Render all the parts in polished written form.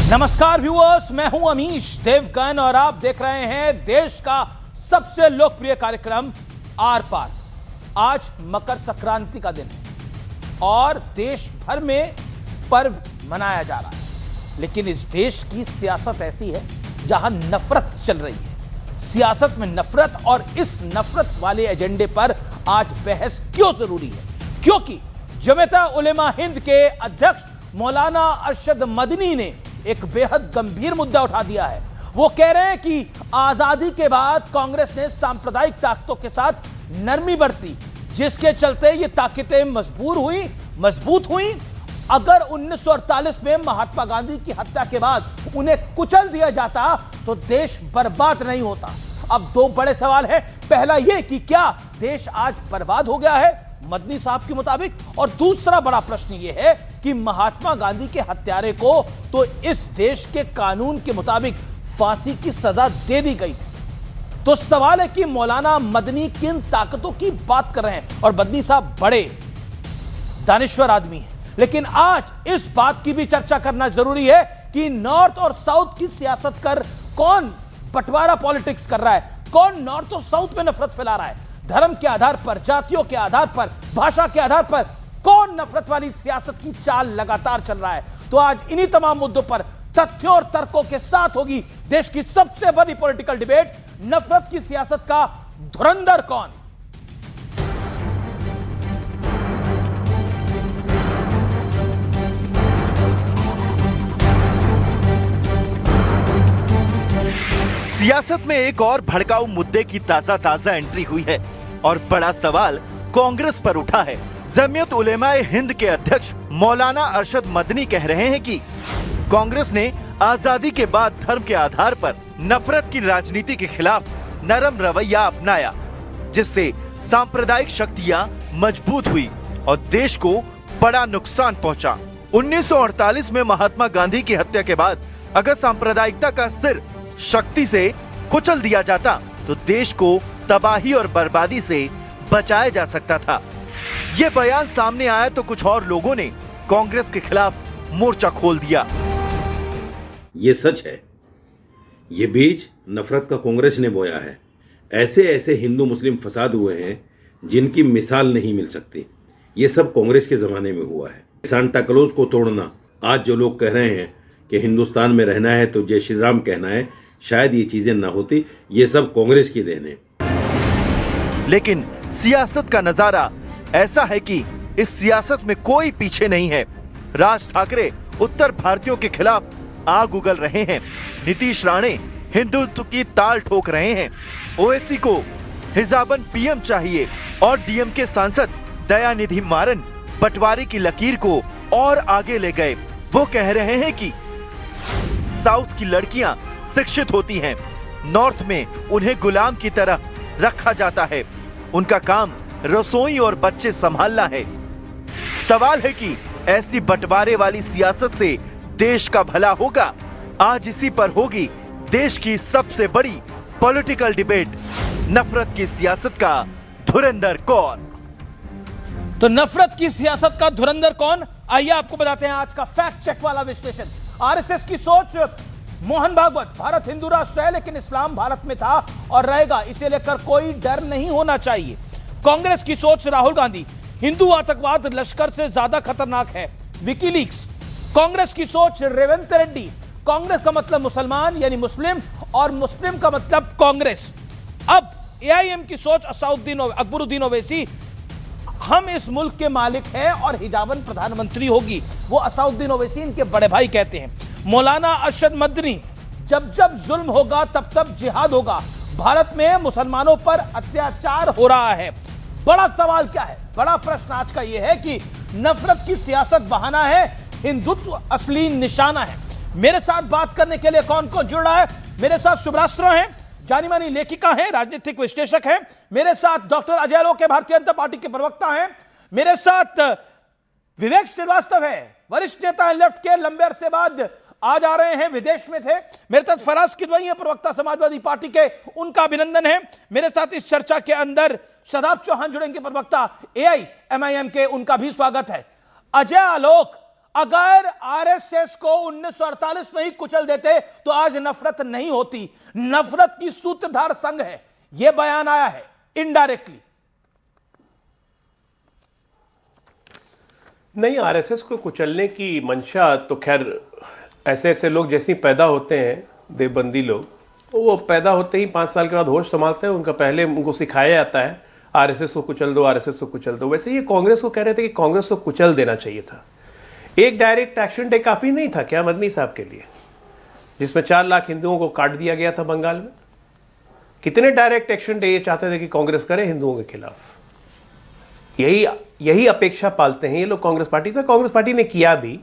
नमस्कार व्यूअर्स, मैं हूं अमीश देवगन और आप देख रहे हैं देश का सबसे लोकप्रिय कार्यक्रम आर पार। आज मकर संक्रांति का दिन है और देश भर में पर्व मनाया जा रहा है, लेकिन इस देश की सियासत ऐसी है जहां नफरत चल रही है। सियासत में नफरत और इस नफरत वाले एजेंडे पर आज बहस क्यों जरूरी है? क्योंकि जमीयत उलेमा हिंद के अध्यक्ष मौलाना अरशद मदनी ने एक बेहद गंभीर मुद्दा उठा दिया है। वो कह रहे हैं कि आजादी के बाद कांग्रेस ने सांप्रदायिक ताकतों के साथ नरमी बरती, जिसके चलते ये ताकतें मजबूत हुई। अगर 1948 में महात्मा गांधी की हत्या के बाद उन्हें कुचल दिया जाता तो देश बर्बाद नहीं होता। अब दो बड़े सवाल हैं। पहला यह कि क्या देश आज बर्बाद हो गया है मदनी साहब के मुताबिक, और दूसरा बड़ा प्रश्न यह है कि महात्मा गांधी के हत्यारे को तो इस देश के कानून के मुताबिक फांसी की सजा दे दी गई। तो सवाल है कि मौलाना मदनी किन ताकतों की बात कर रहे हैं, और मदनी साहब बड़े दानिश्वर आदमी हैं। लेकिन आज इस बात की भी चर्चा करना जरूरी है कि नॉर्थ और साउथ की सियासत कर कौन बंटवारा पॉलिटिक्स कर रहा है, कौन नॉर्थ और साउथ में नफरत फैला रहा है। धर्म के आधार पर, जातियों के आधार पर, भाषा के आधार पर कौन नफरत वाली सियासत की चाल लगातार चल रहा है। तो आज इन्हीं तमाम मुद्दों पर तथ्यों और तर्कों के साथ होगी देश की सबसे बड़ी पॉलिटिकल डिबेट, नफरत की सियासत का धुरंधर कौन। सियासत में एक और भड़काऊ मुद्दे की ताजा एंट्री हुई है और बड़ा सवाल कांग्रेस पर उठा है। जमीयत उलेमा हिंद के अध्यक्ष मौलाना अरशद मदनी कह रहे हैं कि कांग्रेस ने आजादी के बाद धर्म के आधार पर नफरत की राजनीति के खिलाफ नरम रवैया अपनाया, जिससे सांप्रदायिक शक्तियां मजबूत हुई और देश को बड़ा नुकसान पहुंचा। 1948 में महात्मा गांधी की हत्या के बाद अगर सांप्रदायिकता का सिर शक्ति से कुचल दिया जाता तो देश को तबाही और बर्बादी से बचाया जा सकता था। ये बयान सामने आया तो कुछ और लोगों ने कांग्रेस के खिलाफ मोर्चा खोल दिया। ये सच है, ये बीज नफरत का कांग्रेस ने बोया है। ऐसे ऐसे हिंदू मुस्लिम फसाद हुए हैं जिनकी मिसाल नहीं मिल सकती। ये सब कांग्रेस के जमाने में हुआ है। सांता क्लॉज को तोड़ना, आज जो लोग कह रहे हैं कि हिंदुस्तान में रहना है तो जय श्री राम कहना है, शायद ये चीजें ना होती। ये सब कांग्रेस की देन है। लेकिन सियासत का नजारा ऐसा है कि इस सियासत में कोई पीछे नहीं है। राज ठाकरे उत्तर भारतीयों के खिलाफ आग उगल रहे हैं। नीतीश राणे हिंदुत्व की ताल ठोक रहे हैं। ओवैसी को हिजाबन पीएम चाहिए और डीएमके सांसद दयानिधि मारन बंटवारे की लकीर को और आगे ले गए। वो कह रहे हैं कि साउथ की लड़कियां शिक्षित होती हैं, नॉर्थ में उन्हें गुलाम की तरह रखा जाता है, उनका काम रसोई और बच्चे संभालना है। सवाल है कि ऐसी बंटवारे वाली सियासत से देश का भला होगा? आज इसी पर होगी देश की सबसे बड़ी पॉलिटिकल डिबेट, नफरत की सियासत का धुरंधर कौन। तो नफरत की सियासत का धुरंधर कौन, आइए आपको बताते हैं आज का फैक्ट चेक वाला विश्लेषण। आरएसएस की सोच, मोहन भागवत, भारत हिंदू राष्ट्र है लेकिन इस्लाम भारत में था और रहेगा, इसे लेकर कोई डर नहीं होना चाहिए। कांग्रेस की सोच, राहुल गांधी, हिंदू आतंकवाद लश्कर से ज्यादा खतरनाक है, विकीलीक्स। कांग्रेस की सोच, रेवंत रेड्डी, कांग्रेस का मतलब मुसलमान यानी मुस्लिम और मुस्लिम का मतलब कांग्रेस। अब एआईएम की सोच, अकबरुद्दीन ओवैसी, हम इस मुल्क के मालिक हैं और हिजाबन प्रधानमंत्री होगी, वो असाउद्दीन ओवैसी इनके बड़े भाई कहते हैं। मौलाना अरशद मदनी, जब जब जुल्म होगा तब तब जिहाद होगा, भारत में मुसलमानों पर अत्याचार हो रहा है। बड़ा सवाल क्या है, बड़ा प्रश्न आज का यह है कि नफरत की सियासत बहाना है, हिंदुत्व असली निशाना है। मेरे साथ बात करने के लिए कौन कौन जुड़ रहा है? मेरे साथ शुभराष्ट्र हैं, जानी मानी लेखिका हैं, राजनीतिक विश्लेषक हैं। मेरे साथ डॉक्टर अजय आलोक, भारतीय जनता पार्टी के प्रवक्ता हैं। मेरे साथ विवेक श्रीवास्तव है, वरिष्ठ नेता हैं, लेफ्ट के, लंबे अरसे बाद आज आ रहे हैं, विदेश में थे। मेरे साथ फराज किदवई है, प्रवक्ता समाजवादी पार्टी के, उनका अभिनंदन है। मेरे साथ इस चर्चा के अंदर शादाब चौहान जुड़ेंगे, प्रवक्ता एआईएमआईएम के, उनका भी स्वागत है। अजय आलोक, अगर आरएसएस को 1948 में ही कुचल देते तो आज नफरत नहीं होती। नफरत की सूत्रधार संघ है, यह बयान आया है इनडायरेक्टली। नहीं, आरएसएस को कुचलने की मंशा तो खैर ऐसे ऐसे लोग जैसे ही पैदा होते हैं, देवबंदी लोग, वो पैदा होते ही 5 साल के बाद होश संभालते हैं। उनका पहले उनको सिखाया जाता है आरएसएस को कुचल दो, आरएसएस को कुचल दो। वैसे ये कांग्रेस को कह रहे थे कि कांग्रेस को कुचल देना चाहिए था। एक डायरेक्ट एक्शन डे काफी नहीं था क्या मदनी साहब के लिए, जिसमें 4 लाख हिंदुओं को काट दिया गया था बंगाल में? कितने डायरेक्ट एक्शन डे ये चाहते थे कि कांग्रेस करे हिंदुओं के खिलाफ? यही अपेक्षा पालते हैं ये लोग कांग्रेस पार्टी से। कांग्रेस पार्टी ने किया भी,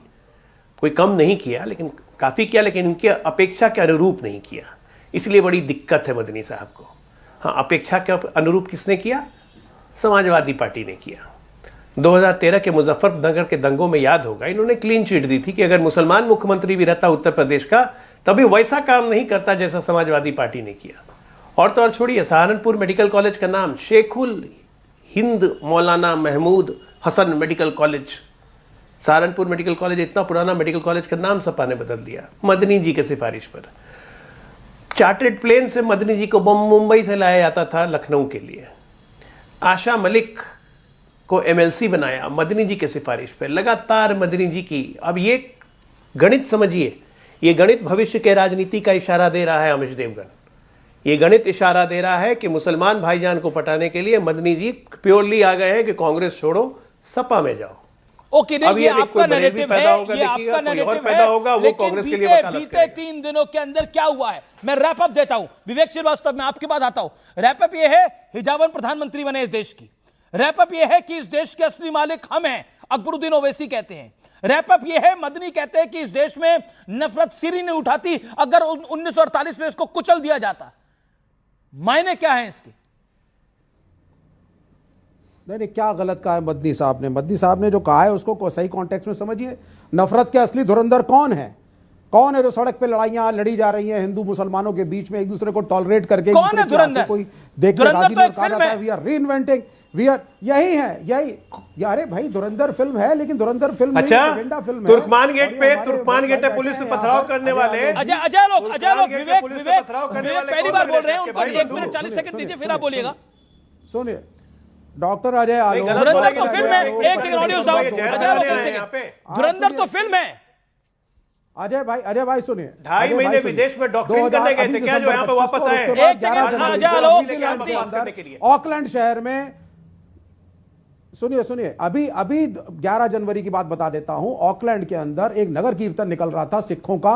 कोई कम नहीं किया, लेकिन काफी किया, लेकिन इनकी अपेक्षा के अनुरूप नहीं किया। इसलिए बड़ी दिक्कत है मदनी साहब को। हाँ, अपेक्षा के अनुरूप किसने किया? समाजवादी पार्टी ने किया। 2013 के मुजफ्फरनगर के दंगों में याद होगा, इन्होंने क्लीन चिट दी थी कि अगर मुसलमान मुख्यमंत्री भी रहता उत्तर प्रदेश का तभी वैसा काम नहीं करता जैसा समाजवादी पार्टी ने किया। और तो और छोड़िए, सहारनपुर मेडिकल कॉलेज का नाम Shaikhul Hind Maulana Mahmood Hasan medical college, Saharanpur medical college इतना पुराना मेडिकल कॉलेज का नाम सपा ने बदल दिया मदनी जी के सिफारिश पर। चार्टर्ड प्लेन से मदनी जी को मुंबई से लाया जाता था लखनऊ के लिए। आशा मलिक को एमएलसी बनाया मदनी जी के सिफारिश पर। लगातार मदनी जी की, अब ये गणित समझिए, ये गणित भविष्य के राजनीति का इशारा दे रहा है अमिश देवगन। ये गणित इशारा दे रहा है कि मुसलमान भाईजान को पटाने के लिए मदनी जी प्योरली आ गए हैं कि कांग्रेस छोड़ो, सपा में जाओ। ओके, ये आपका नैरेटिव है, ये आपका नैरेटिव है, लेकिन बीते 3 दिनों के अंदर क्या हुआ है, मैं रैप अप देता हूं। विवेक श्रीवास्तव, मैं आपके पास आता हूं। रैप अप ये है, हिजाबन प्रधानमंत्री बने इस देश की। रैप अप ये है कि इस देश के असली मालिक हम हैं, अकबरुद्दीन ओवैसी कहते हैं। रैप अप ये है, मदनी कहते हैं कि इस देश में नफरत सिर ही नहीं उठाती अगर 1948 में इसको कुचल दिया जाता। मायने क्या है इसके? नहीं, क्या गलत कहा है मदनी साहब ने? मदनी साहब ने जो कहा है उसको सही कॉन्टेक्स्ट में समझिए। नफरत के असली धुरंधर कौन है? कौन है जो सड़क पे लड़ाइयां लड़ी जा रही हैं हिंदू मुसलमानों के बीच में, एक दूसरे को टॉलरेट करके? कौन है धुरंधर? कोई देख के राजी नहीं कहा जाता है we are reinventing, we are, यही है, यही। अरे भाई, धुरंधर फिल्म है, लेकिन धुरंधर फिल्म अच्छा, एजेंडा फिल्म है। तुर्कमान गेट पे पुलिस से पथराव करने वाले अजय लोग विवेक पहली बार बोल रहे हैं, उनको 1 मिनट 40 सेकंड दीजिए, फिर आप बोलिएगा। सुनिए, डॉक्टर अजय आलोक, धुरंधर तो फिल्म है। एक second audio down, Ajay Alok, धुरंधर तो फिल्म है। अजय भाई सुनिए, 2.5 महीने विदेश में डॉक्टरिंग करने गए थे क्या, जो यहाँ पे वापस आए? ऑकलैंड शहर में, सुनिए, अभी 11 जनवरी की बात बता देता हूं। ऑकलैंड के अंदर एक नगर कीर्तन निकल रहा था सिखों का,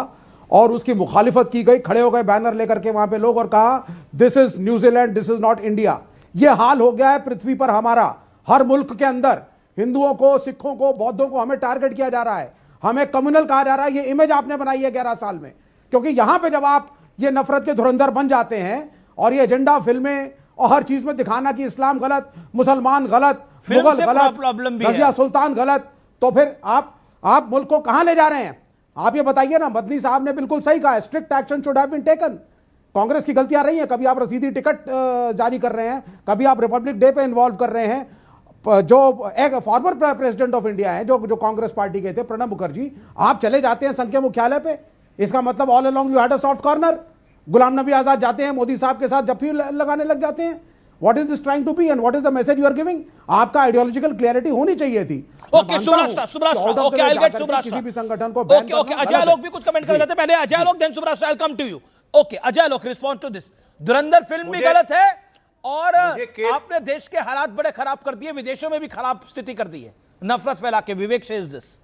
और उसकी मुखालिफत की गई। खड़े हो गए बैनर लेकर के वहां पे लोग, और कहा this is New Zealand, this is not India. यह हाल हो गया है पृथ्वी पर हमारा। हर मुल्क के अंदर हिंदुओं को, सिखों को, बौद्धों को हमें टारगेट किया जा रहा है, हमें कम्युनल कहा जा रहा है। ये इमेज आपने बनाई है 11 साल में, क्योंकि यहां पे जब आप ये नफरत के धुरंधर बन जाते हैं और ये एजेंडा फिल्में और हर चीज में दिखाना कि इस्लाम गलत, मुसलमान गलत, मुगल गलत, रजिया सुल्तान गलत, तो फिर आप मुल्क को कहां ले जा रहे हैं? आप ये बताइए ना। मदनी साहब ने बिल्कुल सही कहा, strict action should have been taken. Congress की गलतियां रही हैं, कभी आप रसीदी टिकट जारी कर रहे हैं, कभी आप रिपब्लिक डे पे इन्वॉल्व कर रहे हैं। जो एक फॉर्मर प्रेसिडेंट ऑफ इंडिया है, जो कांग्रेस पार्टी के थे, प्रणब मुखर्जी, आप चले जाते हैं संघ के मुख्यालय पे, इसका मतलब all along you had a soft corner. Ghulam Nabi Azad जाते हैं मोदी साहब के साथ जफ्फी लगाने लग जाते हैं। What is this trying to be and what is the message you are giving? आपका आइडियोलॉजिकल क्लैरिटी होनी चाहिए थी। Okay, सुब्राष्ट्र, okay, I will get सुब्राष्ट्र। किसी भी संगठन को ओके, अजय आलोक भी कुछ कमेंट कर देते हैं। पहले Ajay Alok, then सुब्राष्ट्र, I will come to you. Okay, Ajay Alok, respond to this. Dhurandhar film भी गलत है, और आपने देश के हालात बड़े खराब कर दिए, विदेशों में भी खराब स्थिति कर दी है नफरत फैला के। विवेक शेज दिस।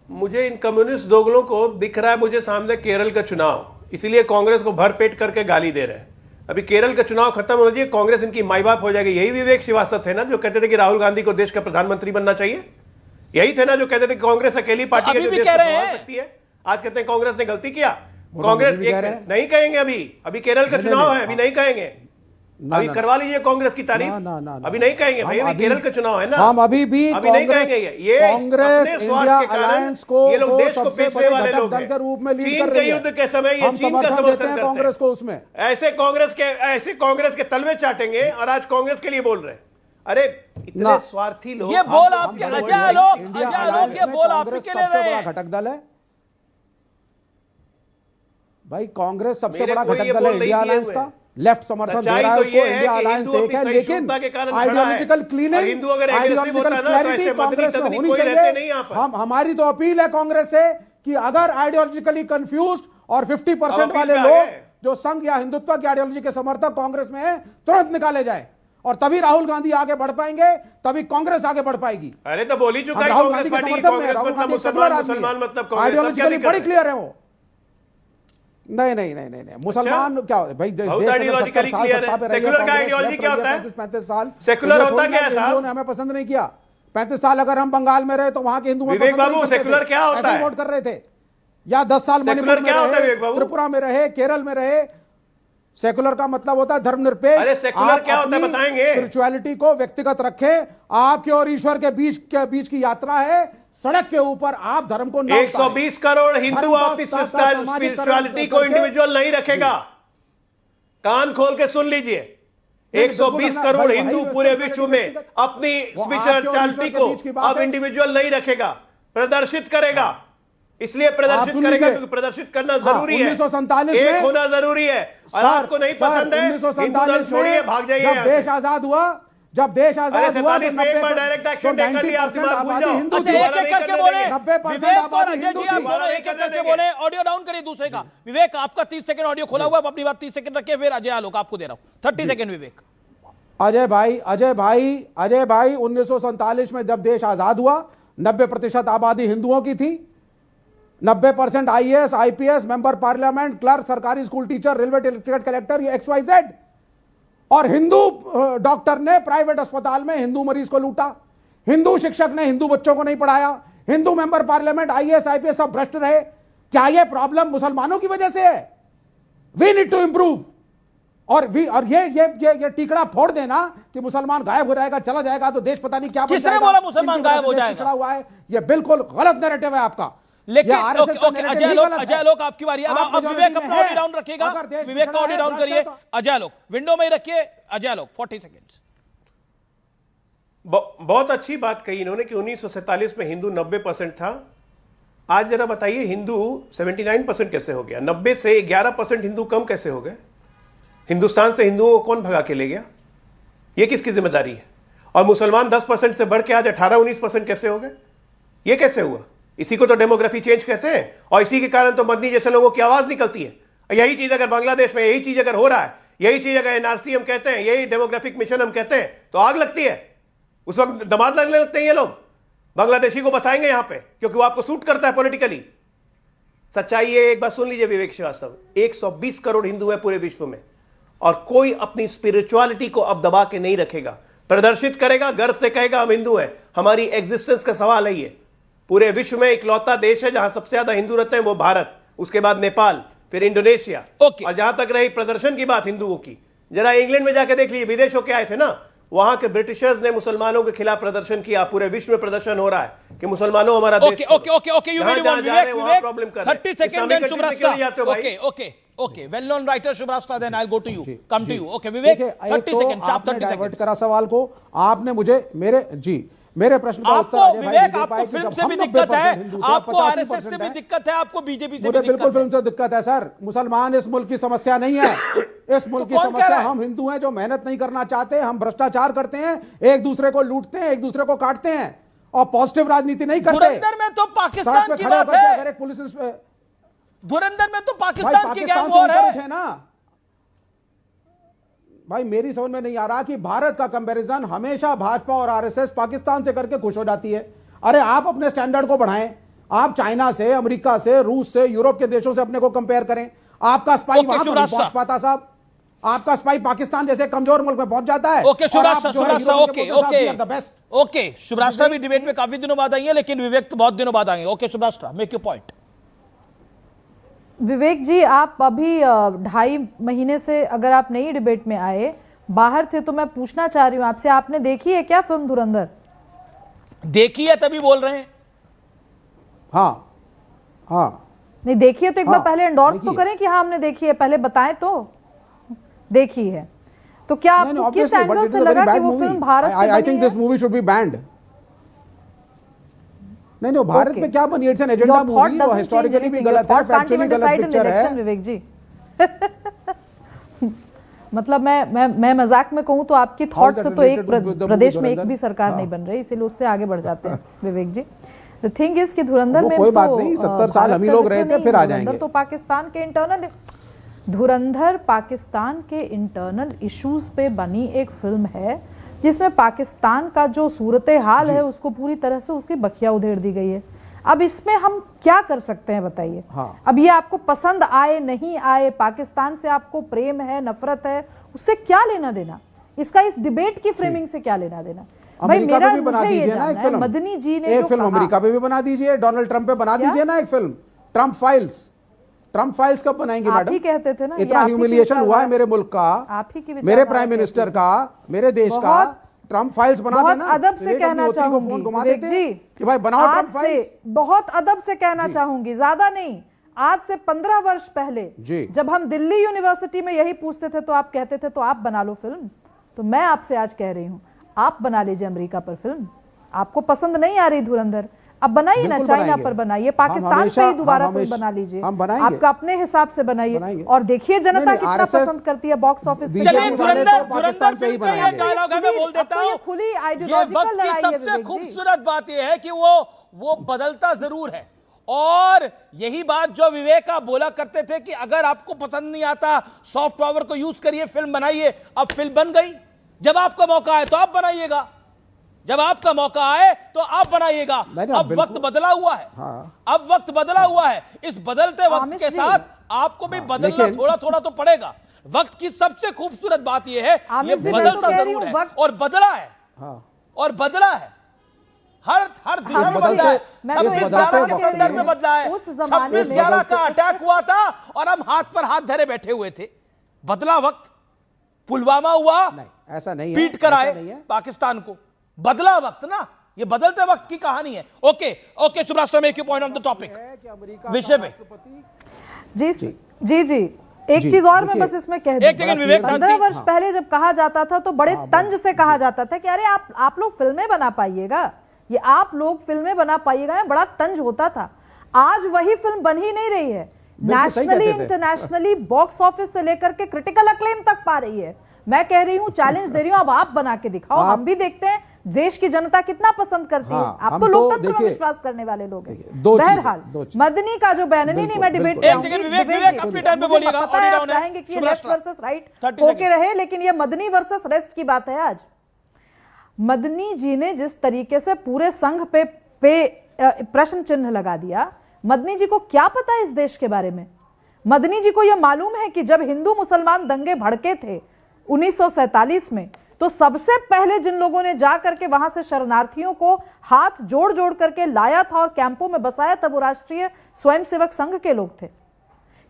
मुझे इन कम्युनिस्ट दोगलों को दिख रहा है, मुझे सामने केरल का चुनाव, इसीलिए कांग्रेस को भरपेट करके गाली दे रहे हैं। अभी केरल का चुनाव खत्म होना चाहिए, कांग्रेस इनकी माई बाप हो जाएगी। यही विवेक श्रीवास्तव थे ना जो कहते थे कि राहुल गांधी को देश का प्रधानमंत्री बनना चाहिए? यही थे ना जो कहते थे कांग्रेस अकेली पार्टी है जो देश को संभाल सकती है? आज कहते हैं कांग्रेस ने गलती किया। कांग्रेस नहीं कहेंगे, अभी केरल का चुनाव है, अभी नहीं कहेंगे। अभी करवा लीजिए कांग्रेस की तारीफ, अभी नहीं कहेंगे भाई, अभी केरल का चुनाव है ना, हम अभी नहीं कहेंगे। ये कांग्रेस इंडिया अलायंस को ये लोग देश को बेचने वाले लोग हैं। के रूप में लीड चीन के युद्ध के समय ये चीन का समर्थन करते हैं कांग्रेस को। उसमें ऐसे कांग्रेस के तलवे चाटेंगे, और आज कांग्रेस के लिए बोल रहे हैं। अरे इतने स्वार्थी लोग, ये बोल आप आपके अजय आलोक ये बोल आप ही के ले रहे हैं। घटक दल है भाई, कांग्रेस सबसे मेरे बड़ा कोई घटक ये दल है बोल नहीं इंडिया किए अलायंस हुए। का। लेफ्ट समर्थन दे सच्चाई रहा है तो उसको, ये है इंडिया कि अलायंस हिंदू एक है, अपनी लेकिन सहिष्णुता के कारण खड़ा है। आइडियोलॉजिकल और क्लीनिंग, हिंदू अगर aggressive होता है ना, तो ऐसे कांग्रेस में मदनी होनी कोई रहते चाहिए। नहीं यहाँ पर। हमारी तो अपील है कांग्रेस से कि अगर आइडियोलॉजिकली कंफ्यूज्ड और 50% अपील वाले पे आ लोग गए। जो संघ या हिंदुत्व की आइडियोलॉजी के समर्थक कांग्रेस में है, तुरंत निकाले जाए, और तभी राहुल गांधी आगे बढ़ पाएंगे, तभी कांग्रेस आगे बढ़ पाएगी। अरे तो बोल ही चुका है राहुल कांग्रेस गांधी के पार्टी, समर्थक में कांग्रेस राहुल मतलब गांधी मुसलमान, सेकुलर मुसलमान आदमी मतलब है, कांग्रेस, अब क्या आइडियोलॉजिकली दिक्कत बड़ी है? क्लियर है वो। नहीं, मुसलमान क्या होता है भाई, देश में आइडियोलॉजिकली 70 साल क्लियर है। सत्ता पे रही है सेकुलर का कांग्रेस, आइडियोलॉजी लेफ्ट क्या रही होता है? 35 साल। सेकुलर मुझे होता थोड़ी क्या ना है कि साहब? हिंदुओं ने हमें पसंद नहीं किया। 35 साल अगर हम बंगाल में रहे तो वहां के हिंदू हमें विवेक पसंद नहीं बाबू, करते सेकुलर थे। क्या होता ऐसे ही है? वोट कर रहे थे। या 10 साल सेकुलर मणिपुर में क्या होता है रहे, विवेक बाबू? त्रिपुरा में रहे, केरल में रहे। सेकुलर का मतलब होता है धर्मनिरपेक्ष। अरे सेकुलर क्या होता है बताएंगे? स्पिरिचुअलिटी को व्यक्तिगत रखें, आपके और ईश्वर के बीच की यात्रा है। सड़क के ऊपर आप धर्म को ना 120 करोड़ हिंदू अपनी स्पिरिचुअलिटी को इंडिविजुअल नहीं रखेगा। कान खोल के सुन लीजिए, 120 करोड़ हिंदू पूरे विश्व में अपनी स्पिरिचुअलिटी को अब इंडिविजुअल नहीं रखेगा, प्रदर्शित करेगा। इसलिए प्रदर्शित करेगा क्योंकि प्रदर्शित करना जरूरी है, 1947 एक में होना जरूरी है। और आपको नहीं पसंद है, हिंदू धर्म छोड़िए, भाग जाइए जब यहाँ देश से। आजाद हुआ, जब देश आजाद हुआ, 47 में एक बार डायरेक्ट एक्शन टेक कर लिया, आप दिमाग भूल जाओ। हिंदू अच्छा, थी। एक एक करके बोले 90% विवेक और आबादी अजय हिंदू जी, आप थी। दोनों एक एक करके बोले। ऑडियो डाउन करिए दूसरे का। विवेक आपका 30 सेकंड ऑडियो खोला हुआ है, अपनी बात 30 सेकंड रखिए, फिर अजय आलोक आपको दे रहा हूं 30 सेकंड। विवेक। अजय भाई 1947 में जब देश आजाद हुआ, 90% आबादी हिंदुओं की थी। 90% IAS, IPS, member parliament, clerk, सरकारी school teacher, railway ticket collector, XYZ। और हिंदू डॉक्टर ने प्राइवेट अस्पताल में हिंदू मरीज को लूटा, हिंदू शिक्षक ने हिंदू बच्चों को नहीं पढ़ाया, Hindu member parliament, IAS, IPS सब भ्रष्ट रहे। क्या यह प्रॉब्लम मुसलमानों की वजह से है? We need to improve. और ये टिकड़ा फोड़ देना कि मुसलमान गायब हो जाएगा, चला जाएगा तो देश पता नहीं क्या बन किसने जाएगा, बोला मुसलमान इनकी वजह गायब हो से देश जाएगा? पिछड़ा हुआ है। ये बिल्कुल गलत नैरेटिव है आपका। लेकिन ये RSS का ओके, narrative ही गलत है। अजय आलोक आपकी बारी। अब आप विवेक majority अपना में ऑडियो है। डाउन रखिएगा। अगर देश विवेक का पिछड़ा ऑडियो है, डाउन करिए। अजय आलोक विंडो में ही रखिए। अजय आलोक 40 सेकंड। बहुत अच्छी बात कही इन्होंने कि 1947 में हिंदू 90% था। आज जरा बताइए हिंदू 79% कैसे हो गया? 90 से 11% हिंदू कम कैसे हो गए? हिंदुस्तान से हिंदुओं को कौन भगा के ले गया? ये किसकी जिम्मेदारी है? और मुसलमान 10% से बढ़ के आज 18-19% कैसे हो गए? ये कैसे हुआ? इसी को तो डेमोग्राफी चेंज कहते हैं। और इसी के कारण तो मदनी जैसे लोगों की आवाज निकलती है। यही चीज अगर बांग्लादेश में, यही चीज अगर हो रहा है, यही चीज अगर NRC हम कहते हैं, यही डेमोग्राफिक मिशन हम कहते हैं, तो आग लगती है। उस वक्त दमाद लगने लगते हैं ये लोग। बांग्लादेशी को बताएंगे यहां पे, क्योंकि वो आपको सूट करता है पॉलिटिकली। सच्चाई ये एक बार सुन लीजिए विवेक श्रीवास्तव, 120 करोड़ हिंदू है पूरे विश्व में, और कोई अपनी स्पिरिचुअलिटी को अब दबा के नहीं रखेगा, प्रदर्शित करेगा, गर्व से कहेगा हम हिंदू हैं। हमारी एग्जिस्टेंस का सवाल है ये। पूरे विश्व में इकलौता देश है जहां सबसे ज्यादा हिंदू रहते हैं, वो भारत, उसके बाद नेपाल, फिर इंडोनेशिया। और जहां तक रही प्रदर्शन की बात हिंदुओं की, जरा इंग्लैंड में जाके देख लीजिए, विदेशों के आए थे ना, वहां के ब्रिटिशर्स ने मुसलमानों के खिलाफ प्रदर्शन किया। पूरे विश्व में प्रदर्शन हो रहा है कि मुसलमानो हमारा देश okay okay okay you mean Vivek 30 second then शुभ रास्ता। ओके वेल नोन राइटर शुभ रास्ता, then I will go to you, come to you. Okay Vivek 30 second, आप 30 सेकंड करा सवाल को आपने मुझे मेरे प्रश्न का उत्तर आपको विवेक, आपको फिल्म से भी दिक्कत है, आपको RSS से भी दिक्कत है, आपको बीजेपी से भी दिक्कत है। बिल्कुल फिल्म से दिक्कत है सर। मुसलमान इस मुल्क की समस्या नहीं है। इस मुल्क की समस्या हम हिंदू हैं जो मेहनत नहीं करना चाहते, हम भ्रष्टाचार करते हैं, एक दूसरे को लूटते हैं, एक दूसरे को काटते हैं और पॉजिटिव राजनीति नहीं करते। धुरंधर में तो पाकिस्तान की बात है। अगर एक पुलिस धुरंधर में तो पाकिस्तान की गैंग वॉर है ना भाई। मेरी समझ में नहीं आ रहा कि भारत का कंपैरिजन हमेशा भाजपा और RSS पाकिस्तान से करके खुश हो जाती है। अरे आप अपने स्टैंडर्ड को बढ़ाएं, आप चाइना से, अमेरिका से, रूस से, यूरोप के देशों से अपने को कंपेयर करें। आपका स्पाई वहां पर नहीं पहुंच पाता साहब। आपका स्पाई पाकिस्तान जैसे कमजोर मुल्क में पहुंच जाता है। ओके शुभ रास्ता, ओके शुभ रास्ता भी डिबेट में काफी दिनों बाद आई है, लेकिन विवेक तो बहुत दिनों बाद आएंगे। ओके शुभ रास्ता, मेक योर पॉइंट। विवेक जी, आप अभी 2.5 महीने से अगर आप नई डिबेट में आए, बाहर थे, तो मैं पूछना चाह रही हूं आपसे, आपने देखी है क्या फिल्म धुरंधर? देखी है तभी बोल रहे हैं। हाँ नहीं देखी है तो एक बार पहले एंडोर्स तो करें कि हाँ हमने देखी है, पहले बताएं तो। देखी है तो क्या आपको किस एंगल से लगा कि वो फिल्म भारत में बनी है? I think this movie should be band. नहीं, भारत में क्या बनी? इट्स एन एजेंडा मूवी, वो हिस्टोरिकली भी गलत है, फैक्चुअली गलत पिक्चर है। विवेक जी मतलब मैं मजाक में कहूं तो आपकी थॉट से तो एक प्रदेश में एक भी सरकार नहीं बन रही, इसीलिए उससे आगे बढ़ जाते हैं विवेक जी। द थिंग इज कि धुरंधर में कोई बात नहीं, 70 साल हम ही लोग रहे थे, फिर आ जाएंगे। तो पाकिस्तान के इंटरनल धुरंधर पाकिस्तान के इंटरनल इश्यूज पे बनी एक फिल्म है जिसमें पाकिस्तान का जो सूरत हाल है उसको पूरी तरह से उसकी बखिया उधेड़ दी गई है। अब इसमें हम क्या कर सकते हैं बताइए? अब ये आपको पसंद आए नहीं आए, पाकिस्तान से आपको प्रेम है नफरत है, उससे क्या लेना देना? इसका इस डिबेट की फ्रेमिंग से क्या लेना देना? भाई मेरा भी बना दीजिए ना एक फिल्म, मदनी जी ने एक फिल्म अमेरिका पे भी बना दीजिए, डोनाल्ड ट्रंप पे बना दीजिए ना एक फिल्म, ट्रंप फाइल्स कब बनाएंगे मैडम? आप ही कहते थे ना, इतना ह्यूमिलिएशन हुआ है मेरे मुल्क का, आप ही की मेरे प्राइम मिनिस्टर का, मेरे देश का। ट्रंप फाइल्स बना देना। अदब से कहना चाहूंगी विवेक जी कि भाई बनाओ ट्रंप फाइल्स। बहुत अदब से कहना चाहूंगी, ज्यादा नहीं। आज से 15 वर्ष पहले जब हम दिल्ली यूनिवर्सिटी में यही पूछते थे तो आप कहते थे तो आप बना लो फिल्म। तो मैं आपसे आज कह रही हूं, आप बना लीजिए अमेरिका पर फिल्म। आपको पसंद नहीं आ रही धुरंधर, अब बनाइए ना, चाइना पर बनाइए, पाकिस्तान पे ही दोबारा फिल्म बना लीजिए, आपका अपने हिसाब से बनाइए और देखिए जनता कितना पसंद करती है बॉक्स ऑफिस। चलिए धुरंधर फिल्म का ये डायलॉग है, मैं बोल देता हूं, खुली ये आइडियोलॉजिकल वक्त की लड़ाई है। सबसे खूबसूरत बात ये है कि वो बदलता जरूर है। और यही बात जो विवेक आप बोला करते थे कि अगर आपको पसंद नहीं आता सॉफ्ट पावर को यूज करिए, फिल्म बनाइए। अब फिल्म बन गई, जब आपका मौका आए तो आप बनाइएगा, जब आपका मौका आए तो आप बनाइएगा। अब वक्त बदला हुआ है, अब वक्त बदला हुआ है। इस बदलते वक्त के साथ आपको भी बदलना थोड़ा थोड़ा तो पड़ेगा। वक्त की सबसे खूबसूरत बात यह है, ये बदलता जरूर है और बदला है, और बदला है हर दिशा में बदला है। 26/11 के संदर्भ में बदला है। 26/11 का अटैक हुआ था और हम हाथ पर हाथ धरे बैठे हुए थे। बदला वक्त, पुलवामा हुआ, ऐसा नहीं, पीट कर आए पाकिस्तान को, बदला वक्त ना, ये बदलते वक्त की कहानी है। Okay सुब्रास्ट्र, make you point on the topic, विषय पे। जी एक चीज और मैं बस इसमें कह दूं, 15 वर्ष पहले जब कहा जाता था तो बड़े तंज से कहा जाता था कि अरे आप लोग फिल्में बना पाइएगा, ये आप लोग फिल्में बना पाइएगा, बड़ा तंज होता था। आज वही फिल्म बन ही नहीं रही है, नेशनली इंटरनेशनली बॉक्स ऑफिस से लेकर के क्रिटिकल अक्लेम तक पा रही है। मैं कह रही हूं, चैलेंज दे रही हूं, अब आप बना के दिखाओ, हम भी देखते हैं देश की जनता कितना पसंद करती है। आप तो लोकतंत्र में विश्वास करने वाले लोग हैं। बहरहाल मदनी का जो बैन, नहीं मैं डिबेट चाहेंगे कि लेफ्ट वर्सेस राइट होके रहे, लेकिन ये मदनी वर्सेस रेस्ट की बात है। आज मदनी जी ने जिस तरीके से पूरे संघ पे प्रश्न चिन्ह लगा दिया, मदनी जी को क्या पता है इस देश के बारे में? मदनी जी को यह मालूम है कि जब हिंदू मुसलमान दंगे भड़के थे 1947 में, तो सबसे पहले जिन लोगों ने जाकर के वहां से शरणार्थियों को हाथ जोड़ जोड़ करके लाया था और कैंपों में बसाया था, वो राष्ट्रीय स्वयंसेवक संघ के लोग थे।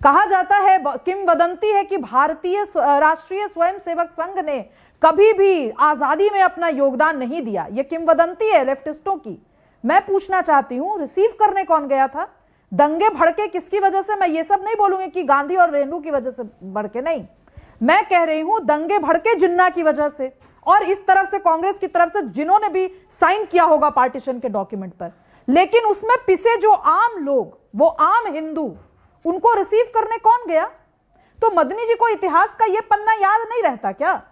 कहा जाता है, किंवदंती है कि भारतीय राष्ट्रीय स्वयंसेवक संघ ने कभी भी आजादी में अपना योगदान नहीं दिया। यह किंवदंती है लेफ्टिस्टों की। मैं पूछना चाहती हूं, रिसीव करने कौन गया था? दंगे भड़के किसकी वजह से? मैं ये सब नहीं बोलूंगी कि गांधी और नेहरू की वजह से भड़के, नहीं, मैं कह रही हूं दंगे भड़के जिन्ना की वजह से, और इस तरफ से कांग्रेस की तरफ से जिन्होंने भी साइन किया होगा पार्टीशन के डॉक्यूमेंट पर, लेकिन उसमें पिसे जो आम लोग, वो आम हिंदू, उनको रिसीव करने कौन गया? तो मदनी जी को इतिहास का यह पन्ना याद नहीं रहता क्या?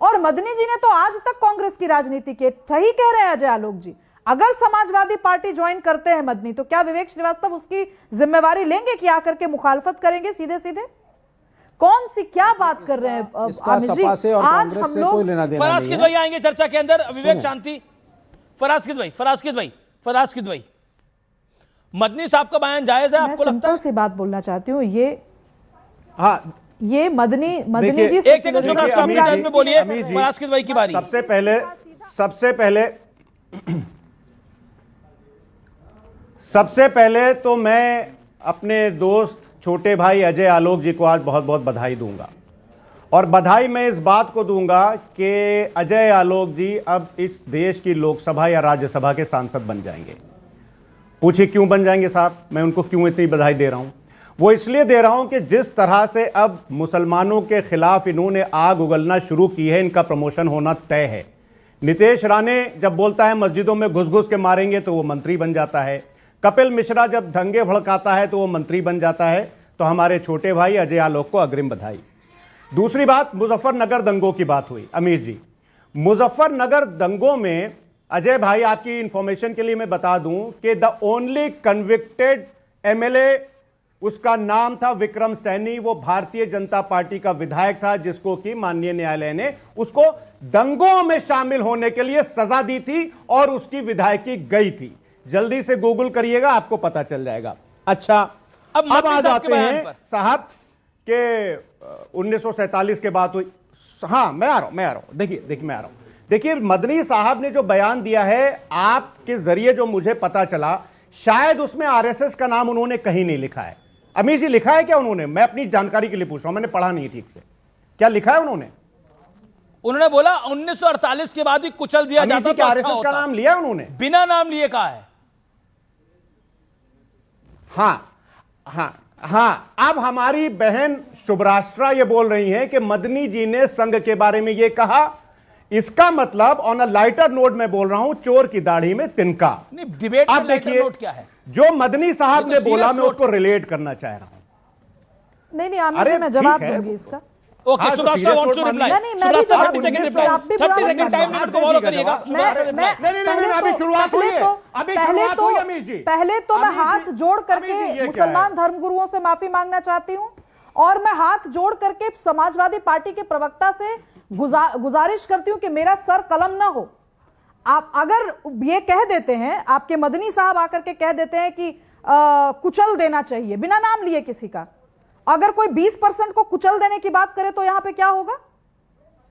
और मदनी जी ने तो आज तक कांग्रेस की राजनीति की, सही कह रहे हैं अजय आलोक जी, अगर समाजवादी पार्टी ज्वाइन करते हैं मदनी, तो क्या विवेक श्रीवास्तव उसकी जिम्मेवारी लेंगे कि आकर के मुखालफत करेंगे सीधे सीधे? कौन सी क्या बात कर रहे हैं आमिर जी? आज हम लोग फराज किदवई आएंगे चर्चा के अंदर। विवेक शांति, फराज किदवई, मदनी साहब का बयान जायज है आपको लगता है? सी बात बोलना चाहती हूँ, ये मदनी जी एक सेकंड में बोलिए, फराज किदवई की बारी। सबसे पहले तो मैं अपने दोस्त छोटे भाई अजय आलोक जी को आज बहुत बहुत बधाई दूंगा, और बधाई मैं इस बात को दूंगा कि अजय आलोक जी अब इस देश की लोकसभा या राज्यसभा के सांसद बन जाएंगे। पूछिए क्यों बन जाएंगे साहब, मैं उनको क्यों इतनी बधाई दे रहा हूं? वो इसलिए दे रहा हूं कि जिस तरह से अब मुसलमानों के खिलाफ इन्होंने आग उगलना शुरू की है, इनका प्रमोशन होना तय है। नीतीश राणे जब बोलता है मस्जिदों में घुस घुस के मारेंगे तो वो मंत्री बन जाता है। कपिल मिश्रा जब दंगे भड़काता है तो वो मंत्री बन जाता है। तो हमारे छोटे भाई अजय आलोक को अग्रिम बधाई। दूसरी बात, मुजफ्फरनगर दंगों की बात हुई। अमीर जी, मुजफ्फरनगर दंगों में अजय भाई, आपकी इंफॉर्मेशन के लिए मैं बता दूं कि द ओनली कन्विक्टेड एमएलए, उसका नाम था विक्रम सैनी। वो भारतीय जनता पार्टी का विधायक था जिसको कि माननीय न्यायालय ने उसको दंगों में शामिल होने के लिए सजा दी थी और उसकी विधायकी गई थी। जल्दी से गूगल करिएगा, आपको पता चल जाएगा। अच्छा, अब आ जाते हैं साहब के 1947 के बाद हुई। हाँ, मैं आ रहा हूं। देखिए मैं आ रहा हूं। देखिए, मदनी साहब ने जो बयान दिया है आपके जरिए, जो मुझे पता चला, शायद उसमें आरएसएस का नाम उन्होंने कहीं नहीं लिखा है। अमीर जी, लिखा है क्या उन्होंने? मैं अपनी जानकारी के लिए पूछ रहा हूं, मैंने पढ़ा नहीं ठीक से। क्या लिखा है उन्होंने? उन्होंने बोला 1948 के बाद ही कुचल दिया जाता तो अच्छा होता। का नाम लिया उन्होंने? बिना नाम लिए कहा है। हाँ, अब हमारी बहन शुभराष्ट्रा ये बोल रही हैं कि मदनी जी ने संघ के बारे में ये कहा। इसका मतलब ऑन अ लाइटर नोट मैं बोल रहा हूं, चोर की दाढ़ी में तिनका। डिबेट में लाइटर नोट क्या है? जो मदनी साहब ने बोला, मैं उसको रिलेट करना चाह रहा हूं। नहीं, आमिर जी, मैं जवाब दूंगी इसका। Okay, सुब्रास्ट्रा wants to reply. सुब्रास्ट्रा 30 second reply, 30 second time limit को फॉलो करिएगा। नहीं, अभी शुरुआत हुई है। अमीर जी, पहले तो मैं हाथ जोड़ करके मुसलमान धर्मगुरुओं से माफी मांगना चाहती हूं और मैं हाथ जोड़ करके समाजवादी पार्टी के प्रवक्ता से गुजारिश करती हूं कि मेरा सर कलम ना हो। आप अगर ये कह देते हैं, आपके मदनी साहब आकर के कह देते हैं कि कुचल देना चाहिए बिना नाम लिए किसी का, अगर कोई 20% को कुचल देने की बात करे तो यहां पे क्या होगा?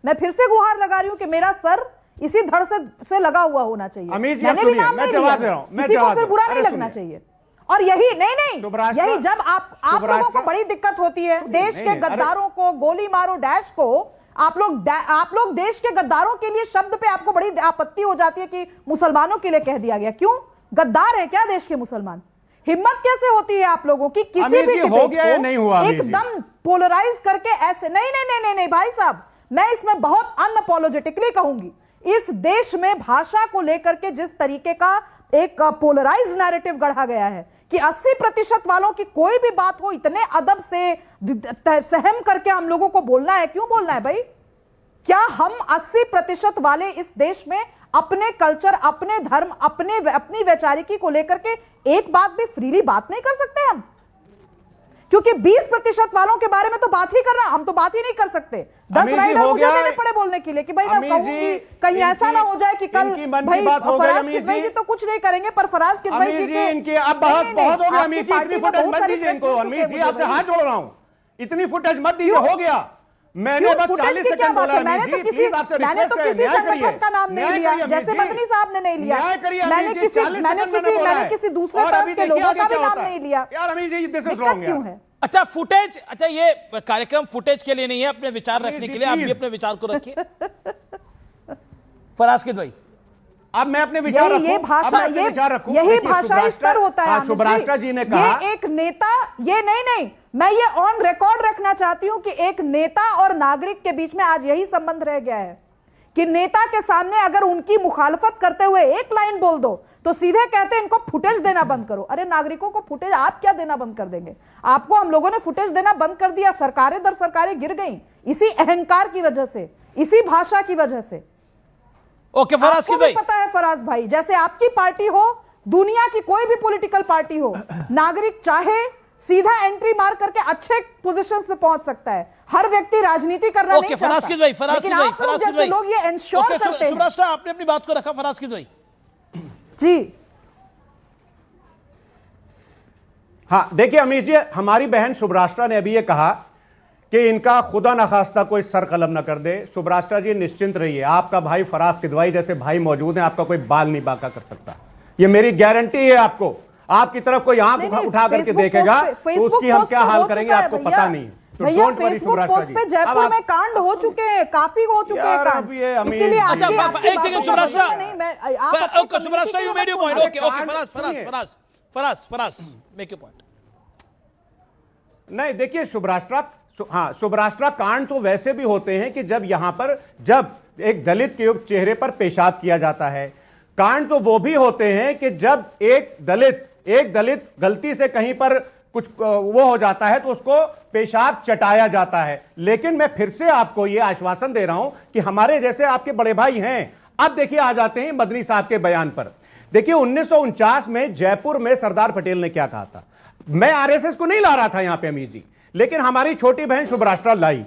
मैं फिर से गुहार लगा रही हूं कि मेरा सर इसी धड़ से लगा हुआ होना चाहिए। मैंने भी नाम नहीं लिया, किसी को फिर बुरा नहीं लगना चाहिए। और यही नहीं, यही जब आप लोगों को बड़ी दिक्कत होती है, देश के गद्दारों को गोली मारो डैश को, आप लोग देश के गद्दारों के लिए शब्द पे आपको बड़ी आपत्ति हो जाती है कि मुसलमानों के लिए कह दिया गया। क्यों? गद्दार है क्या देश के मुसलमान? हिम्मत कैसे होती है आप लोगों की किसी भी हो गया है, नहीं हुआ, एकदम पोलराइज करके ऐसे? नहीं भाई साहब, मैं इसमें बहुत अनअपोलोजेटिकली कहूंगी, इस देश में भाषा को लेकर के जिस तरीके का एक पोलराइज नैरेटिव गढ़ा गया है कि 80% वालों की कोई भी बात हो इतने अदब से सहम करके हम लोगों को बोलना है। क्यों बोलना है भाई? क्या हम 80% वाले इस देश में अपने कल्चर, अपने धर्म, अपनी वैचारिकी को लेकर के एक बात भी फ्रीली बात नहीं कर सकते हम? क्योंकि 20% वालों के बारे में तो बात ही करना, हम तो बात ही नहीं कर सकते। 10 राइडर मुझे देने पड़े बोलने के लिए कि भाई मैं कहूंगी, कहीं ऐसा ना हो जाए कि कल भाई फराज किदवई जी तो कुछ नहीं करेंगे, पर फराज किदवई जी के इनके अब बहुत हो गया। अमीर जी, इतनी फुटेज मत दीजिए इनको। अमीर जी, आपसे हाथ जोड़ रहा हूं, इतनी फुटेज मत दीजिए, हो गया। मैंने बस 40 सेकंड बोला। मैंने तो किसी संगठन का नाम नहीं लिया, जैसे मदनी साहब ने नहीं लिया। मैंने किसी दूसरे तरफ के लोगों का भी नाम नहीं लिया। यार अमीर जी, दिस इज रॉन्ग क्यों है? अच्छा, फुटेज, अच्छा ये कार्यक्रम फुटेज के लिए नहीं है, अपने विचार रखने के लिए। आप भी अपने विचार को रखिए। फराज किदवई, अब मैं अपने विचार रखूं, यही भाषाई स्तर होता है। शुभराष्ट्रा जी ने कहा, ये एक नेता, ये नहीं, मैं ये ऑन रिकॉर्ड रखना चाहती हूं कि एक नेता और नागरिक के बीच में आज यही संबंध रह गया है कि नेता के सामने अगर उनकी मुखालफत करते हुए एक लाइन बोल दो तो सीधे कहते हैं इनको फुटेज देना बंद करो। अरे नागरिकों को फुटेज आप क्या देना बंद कर देंगे? आपको हम लोगों ने फुटेज देना बंद कर दिया, सरकारें दर सरकारें गिर गई इसी अहंकार की वजह से, इसी भाषा की वजह से। ओके, फराज किदवई, पता है फराज भाई, जैसे आपकी पार्टी हो, दुनिया की कोई भी पॉलिटिकल पार्टी हो, नागरिक चाहे सीधा एंट्री मार करके अच्छे पोजीशंस पे पहुंच सकता है। हर व्यक्ति राजनीति करना नहीं चाहता। फराज किदवई, जैसे लोग ये एंश्योर करते हैं। शुभराष्ट्रा, आपने अपनी बात को रखा। फराज किदवई जी। हाँ, देखिए अमीर जी, हमारी बहन शुभराष्ट्रा ने अभी ये कहा कि इनका खुदा न खास्ता कोई सर कलम न कर दे। शुभराष्ट्रा जी, निश्चिंत रहिए, आपका भाई फराज किदवई जैसे भाई मौजूद हैं, आपका कोई बाल नहीं बांका कर सकता। ये मेरी गारंटी है। आपको आपकी तरफ कोई आंख उठा करके देखेगा तो उसकी हम क्या हाल करेंगे आपको पता नहीं। तो डोंट वरी शुभराष्ट्रा जी, पे जयपुर में कांड हो चुके हैं, काफी हो चुके हैं कांड, इसीलिए अच्छा एक second शुभराष्ट्रा, okay शुभराष्ट्रा, you made your point. Okay, Faraz make your point. नहीं, देखिए शुभराष्ट्रा कांड तो वैसे भी होते हैं कि जब एक दलित के चेहरे पर पेशाब किया जाता है। कांड तो वो भी होते हैं कि जब एक दलित गलती से कहीं पर कुछ वो हो जाता है तो उसको पेशाब चटाया जाता है। लेकिन मैं फिर से आपको ये आश्वासन दे रहा हूं कि हमारे जैसे आपके बड़े भाई हैं। अब देखिए, आ जाते हैं मदनी साहब के बयान पर। देखिए 1949 में जयपुर में सरदार पटेल ने क्या कहा था। मैं आरएसएस को नहीं ला रहा था यहां पे अमीर जी, लेकिन हमारी छोटी बहन शुभराष्ट्रा लाई,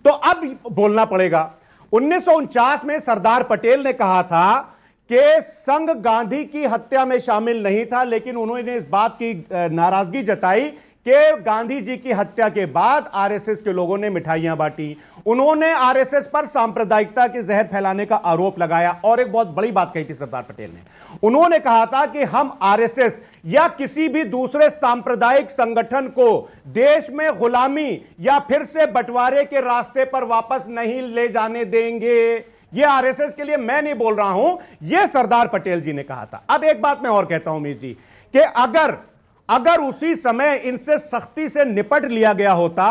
तो अब बोलना पड़ेगा। 1949 में सरदार पटेल ने कहा था कि संघ गांधी की हत्या में शामिल नहीं था, लेकिन उन्होंने इस बात की नाराजगी जताई कि गांधी जी की हत्या के बाद आरएसएस के लोगों ने मिठाइयां बांटी। उन्होंने आरएसएस पर सांप्रदायिकता के जहर फैलाने का आरोप लगाया। और एक बहुत बड़ी बात कही थी सरदार पटेल ने, उन्होंने कहा था कि हम आरएसएस या किसी भी दूसरे सांप्रदायिक संगठन को देश में गुलामी या फिर से बंटवारे के रास्ते पर वापस नहीं ले जाने देंगे। यह आरएसएस के लिए मैं नहीं बोल रहा हूं, यह सरदार पटेल जी ने कहा था। अब एक बात मैं और कहता हूं मीर जी, कि अगर उसी समय इनसे सख्ती से निपट लिया गया होता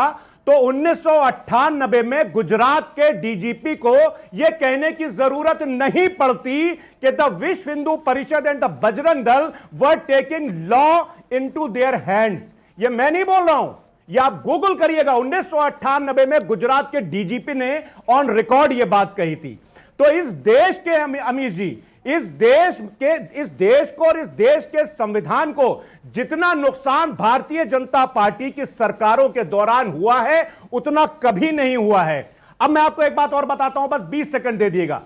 तो 1998 में गुजरात के डीजीपी को यह कहने की जरूरत नहीं पड़ती कि द विश्व Hindu Parishad and the Bajrang Dal were taking law into their hands. यह मैं नहीं बोल रहा हूं, यह आप गूगल करिएगा। 1998 में गुजरात के डीजीपी ने ऑन रिकॉर्ड यह बात कही थी। तो इस देश के अमीर जी, इस देश को और इस देश के संविधान को जितना नुकसान भारतीय जनता पार्टी की सरकारों के दौरान हुआ है उतना कभी नहीं हुआ है। अब मैं आपको एक बात और बताता हूं, बस 20 सेकंड दे दिएगा।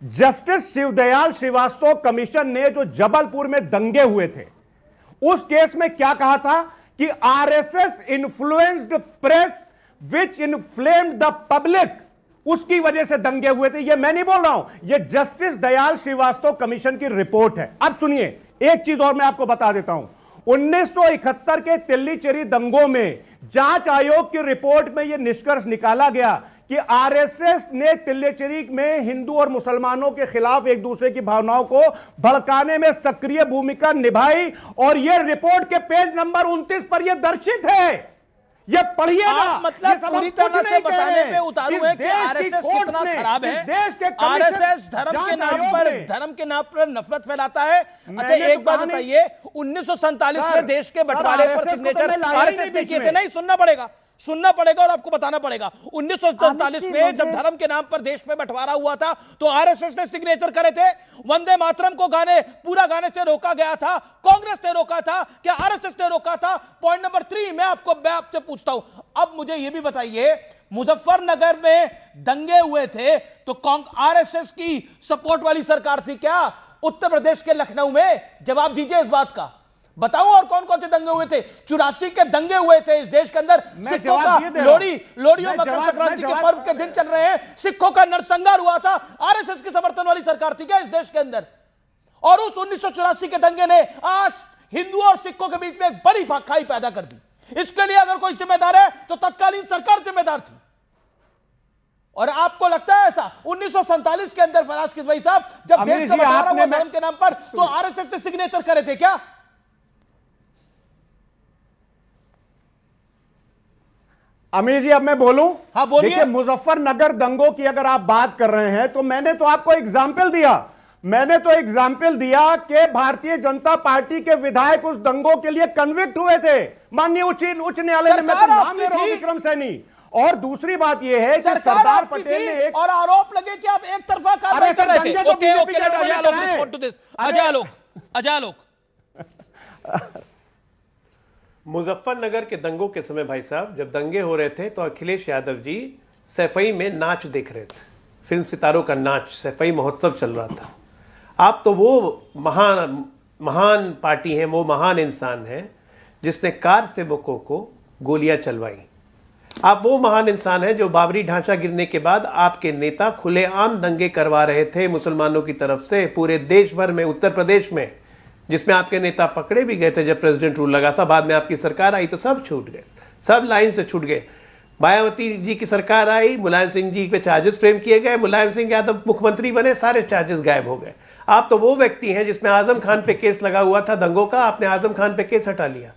जस्टिस शिवदयाल श्रीवास्तव कमीशन ने जो जबलपुर में दंगे हुए थे, उस केस में क्या कहा था कि RSS influenced press which inflamed the public, उसकी वजह से दंगे हुए थे। यह मैं नहीं बोल रहा हूं, यह जस्टिस दयाल श्रीवास्तव कमीशन की रिपोर्ट है। अब सुनिए, एक चीज और मैं आपको बता देता हूं। 1971 के तिल्लीचेरी दंगों में जांच आयोग की रिपोर्ट में यह निष्कर्ष निकाला गया कि आरएसएस ने तिल्लीचेरी में हिंदू और मुसलमानों के खिलाफ एक दूसरे की भावनाओं को भड़काने में सक्रिय भूमिका निभाई। और यह रिपोर्ट के पेज नंबर 29 पर यह दर्शित है। ये पढ़िएगा। मतलब पूरी तरह से बताने पे उतारू है कि आरएसएस कितना खराब है। आरएसएस धर्म के नाम पर नफरत फैलाता है। अच्छा एक बात बताइए, 1947 में देश के बंटवारे पर सिग्नेचर आरएसएस ने किए थे। नहीं, सुनना पड़ेगा और आपको बताना पड़ेगा। 1947 में जब धर्म के नाम पर देश में बंटवारा हुआ था तो आरएसएस ने सिग्नेचर करे थे। वंदे मातरम को पूरा गाने से रोका गया था, कांग्रेस ने रोका था, क्या आरएसएस ने रोका था? पॉइंट नंबर 3 मैं आपसे पूछता हूं। अब मुझे यह भी बताइए, मुजफ्फरनगर में दंगे हुए थे तो आरएसएस की सपोर्ट वाली सरकार थी क्या? उत्तर प्रदेश के लखनऊ में जवाब दीजिए इस बात का। बताओ और कौन कौन से दंगे हुए थे? 84 के दंगे हुए थे इस देश के अंदर। सिखों का लोहड़ी और मकर संक्रांति के पर्व के दिन चल रहे हैं, सिखों का नरसंहार हुआ था। आरएसएस की समर्थन वाली सरकार थी क्या इस देश के अंदर? और उस 1984 के दंगे ने आज हिंदू और सिखों के बीच में एक बड़ी खाई पैदा कर दी। इसके लिए अगर कोई जिम्मेदार है तो तत्कालीन सरकार जिम्मेदार थी। और आपको लगता है ऐसा 1947 के अंदर फराज किदवई साहब जब देश का बंटवारा हुआ धर्म के नाम पर तो आरएसएस ने सिग्नेचर करे थे क्या? अमीर जी अब मैं बोलूं? हाँ बोलिए। देखिए मुजफ्फरनगर दंगों की अगर आप बात कर रहे हैं तो मैंने तो आपको एग्जाम्पल दिया कि भारतीय जनता पार्टी के विधायक उस दंगों के लिए कन्विक्ट हुए थे माननीय उच्च न्यायालय में। मैं तो नाम ले रहा हूं विक्रम सैनी। और दूसरी बात यह है कि सरदार पटेल ने एक और आरोप लगे कि आप एक तरफा कार्रवाई कर रहे थे। अजय आलोक मुजफ्फरनगर के दंगों के समय भाई साहब जब दंगे हो रहे थे तो अखिलेश यादव जी सैफई में नाच देख रहे थे। फिल्म सितारों का नाच, सैफई महोत्सव चल रहा था। आप तो वो महान पार्टी हैं, वो महान इंसान हैं जिसने कार सेवकों को गोलियां चलवाई। आप वो महान इंसान हैं जो बाबरी ढांचा गिरने के बाद आपके नेता खुलेआम दंगे करवा रहे थे मुसलमानों की तरफ से पूरे देश भर में। उत्तर प्रदेश में जिसमें आपके नेता पकड़े भी गए थे जब प्रेसिडेंट रूल लगा था, बाद में आपकी सरकार आई तो सब छूट गए, सब लाइन से छूट गए। मायावती जी की सरकार आई, मुलायम सिंह जी पे चार्जेस फ्रेम किए गए, मुलायम सिंह यादव मुख्यमंत्री बने, सारे चार्जेस गायब हो गए। आप तो वो व्यक्ति हैं जिसमें आजम खान पे केस लगा हुआ था दंगों का, आपने आजम खान पे केस हटा लिया।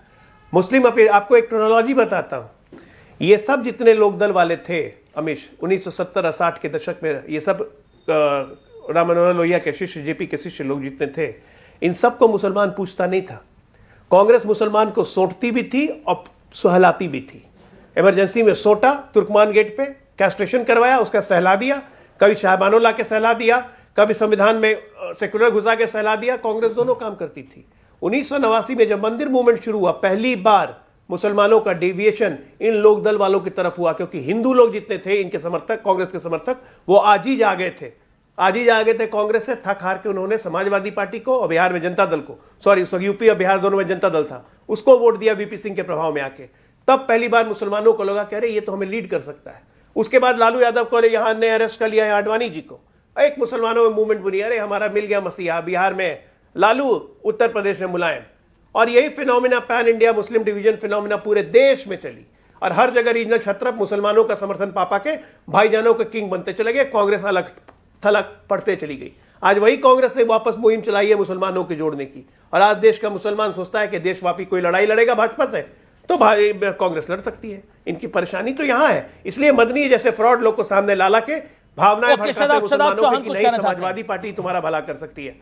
मुस्लिम आपको एक क्रोनोलॉजी बताता हूं। ये सब जितने लोक दल वाले थे अमीश 1970-60 के दशक में, ये सब राम मनोहर लोहिया के शिष्य, जेपी के शिष्य लोग जितने थे, इन सबको मुसलमान पूछता नहीं था। कांग्रेस मुसलमान को सोटती भी थी और सुहलाती भी थी। इमरजेंसी में सोटा तुर्कमान गेट पे, कैस्ट्रेशन करवाया, उसका सहला दिया, कभी शाहबानो ला के सहला दिया, कभी संविधान में सेकुलर घुसा के सहला दिया। कांग्रेस दोनों काम करती थी। 1989 में जब मंदिर मूवमेंट शुरू हुआ, पहली बार मुसलमानों का डेविएशन इन लोक दल वालों की तरफ हुआ, क्योंकि हिंदू लोग जितने थे इनके समर्थक, कांग्रेस के समर्थक, वो आज ही जा गए थे, कांग्रेस से थक हार के उन्होंने समाजवादी पार्टी को और बिहार में जनता दल को, सॉरी यूपी और बिहार दोनों में जनता दल था, उसको वोट दिया वीपी सिंह के प्रभाव में आके। तब पहली बार मुसलमानों को लगा कह रहे ये तो हमें लीड कर सकता है। उसके बाद लालू यादव को यहाँ ने अरेस्ट कर लिया है आडवाणी जी को, एक मुसलमानों में मूवमेंट बनी, अरे हमारा मिल गया मसीहा, बिहार में लालू, उत्तर प्रदेश में मुलायम। और यही phenomena pan India Muslim division phenomena पूरे देश में चली और हर जगह रीजनल छत्रप मुसलमानों का समर्थन पापा के भाईजानों के किंग बनते चले गए। कांग्रेस अलग थलग पड़ते चली गई। आज वही कांग्रेस ने वापस मुहिम चलाई है मुसलमानों के जोड़ने की, और आज देश का मुसलमान सोचता है कि देशव्यापी कोई लड़ाई लड़ेगा भाजपा से तो भाई कांग्रेस लड़ सकती है। इनकी परेशानी तो यहां है, इसलिए मदनी जैसे फ्रॉड लोग को सामने ला ला के भावनाएं भड़काते मुसलमानों की नहीं, समाजवादी पार्टी तुम्हारा भला कर सकती है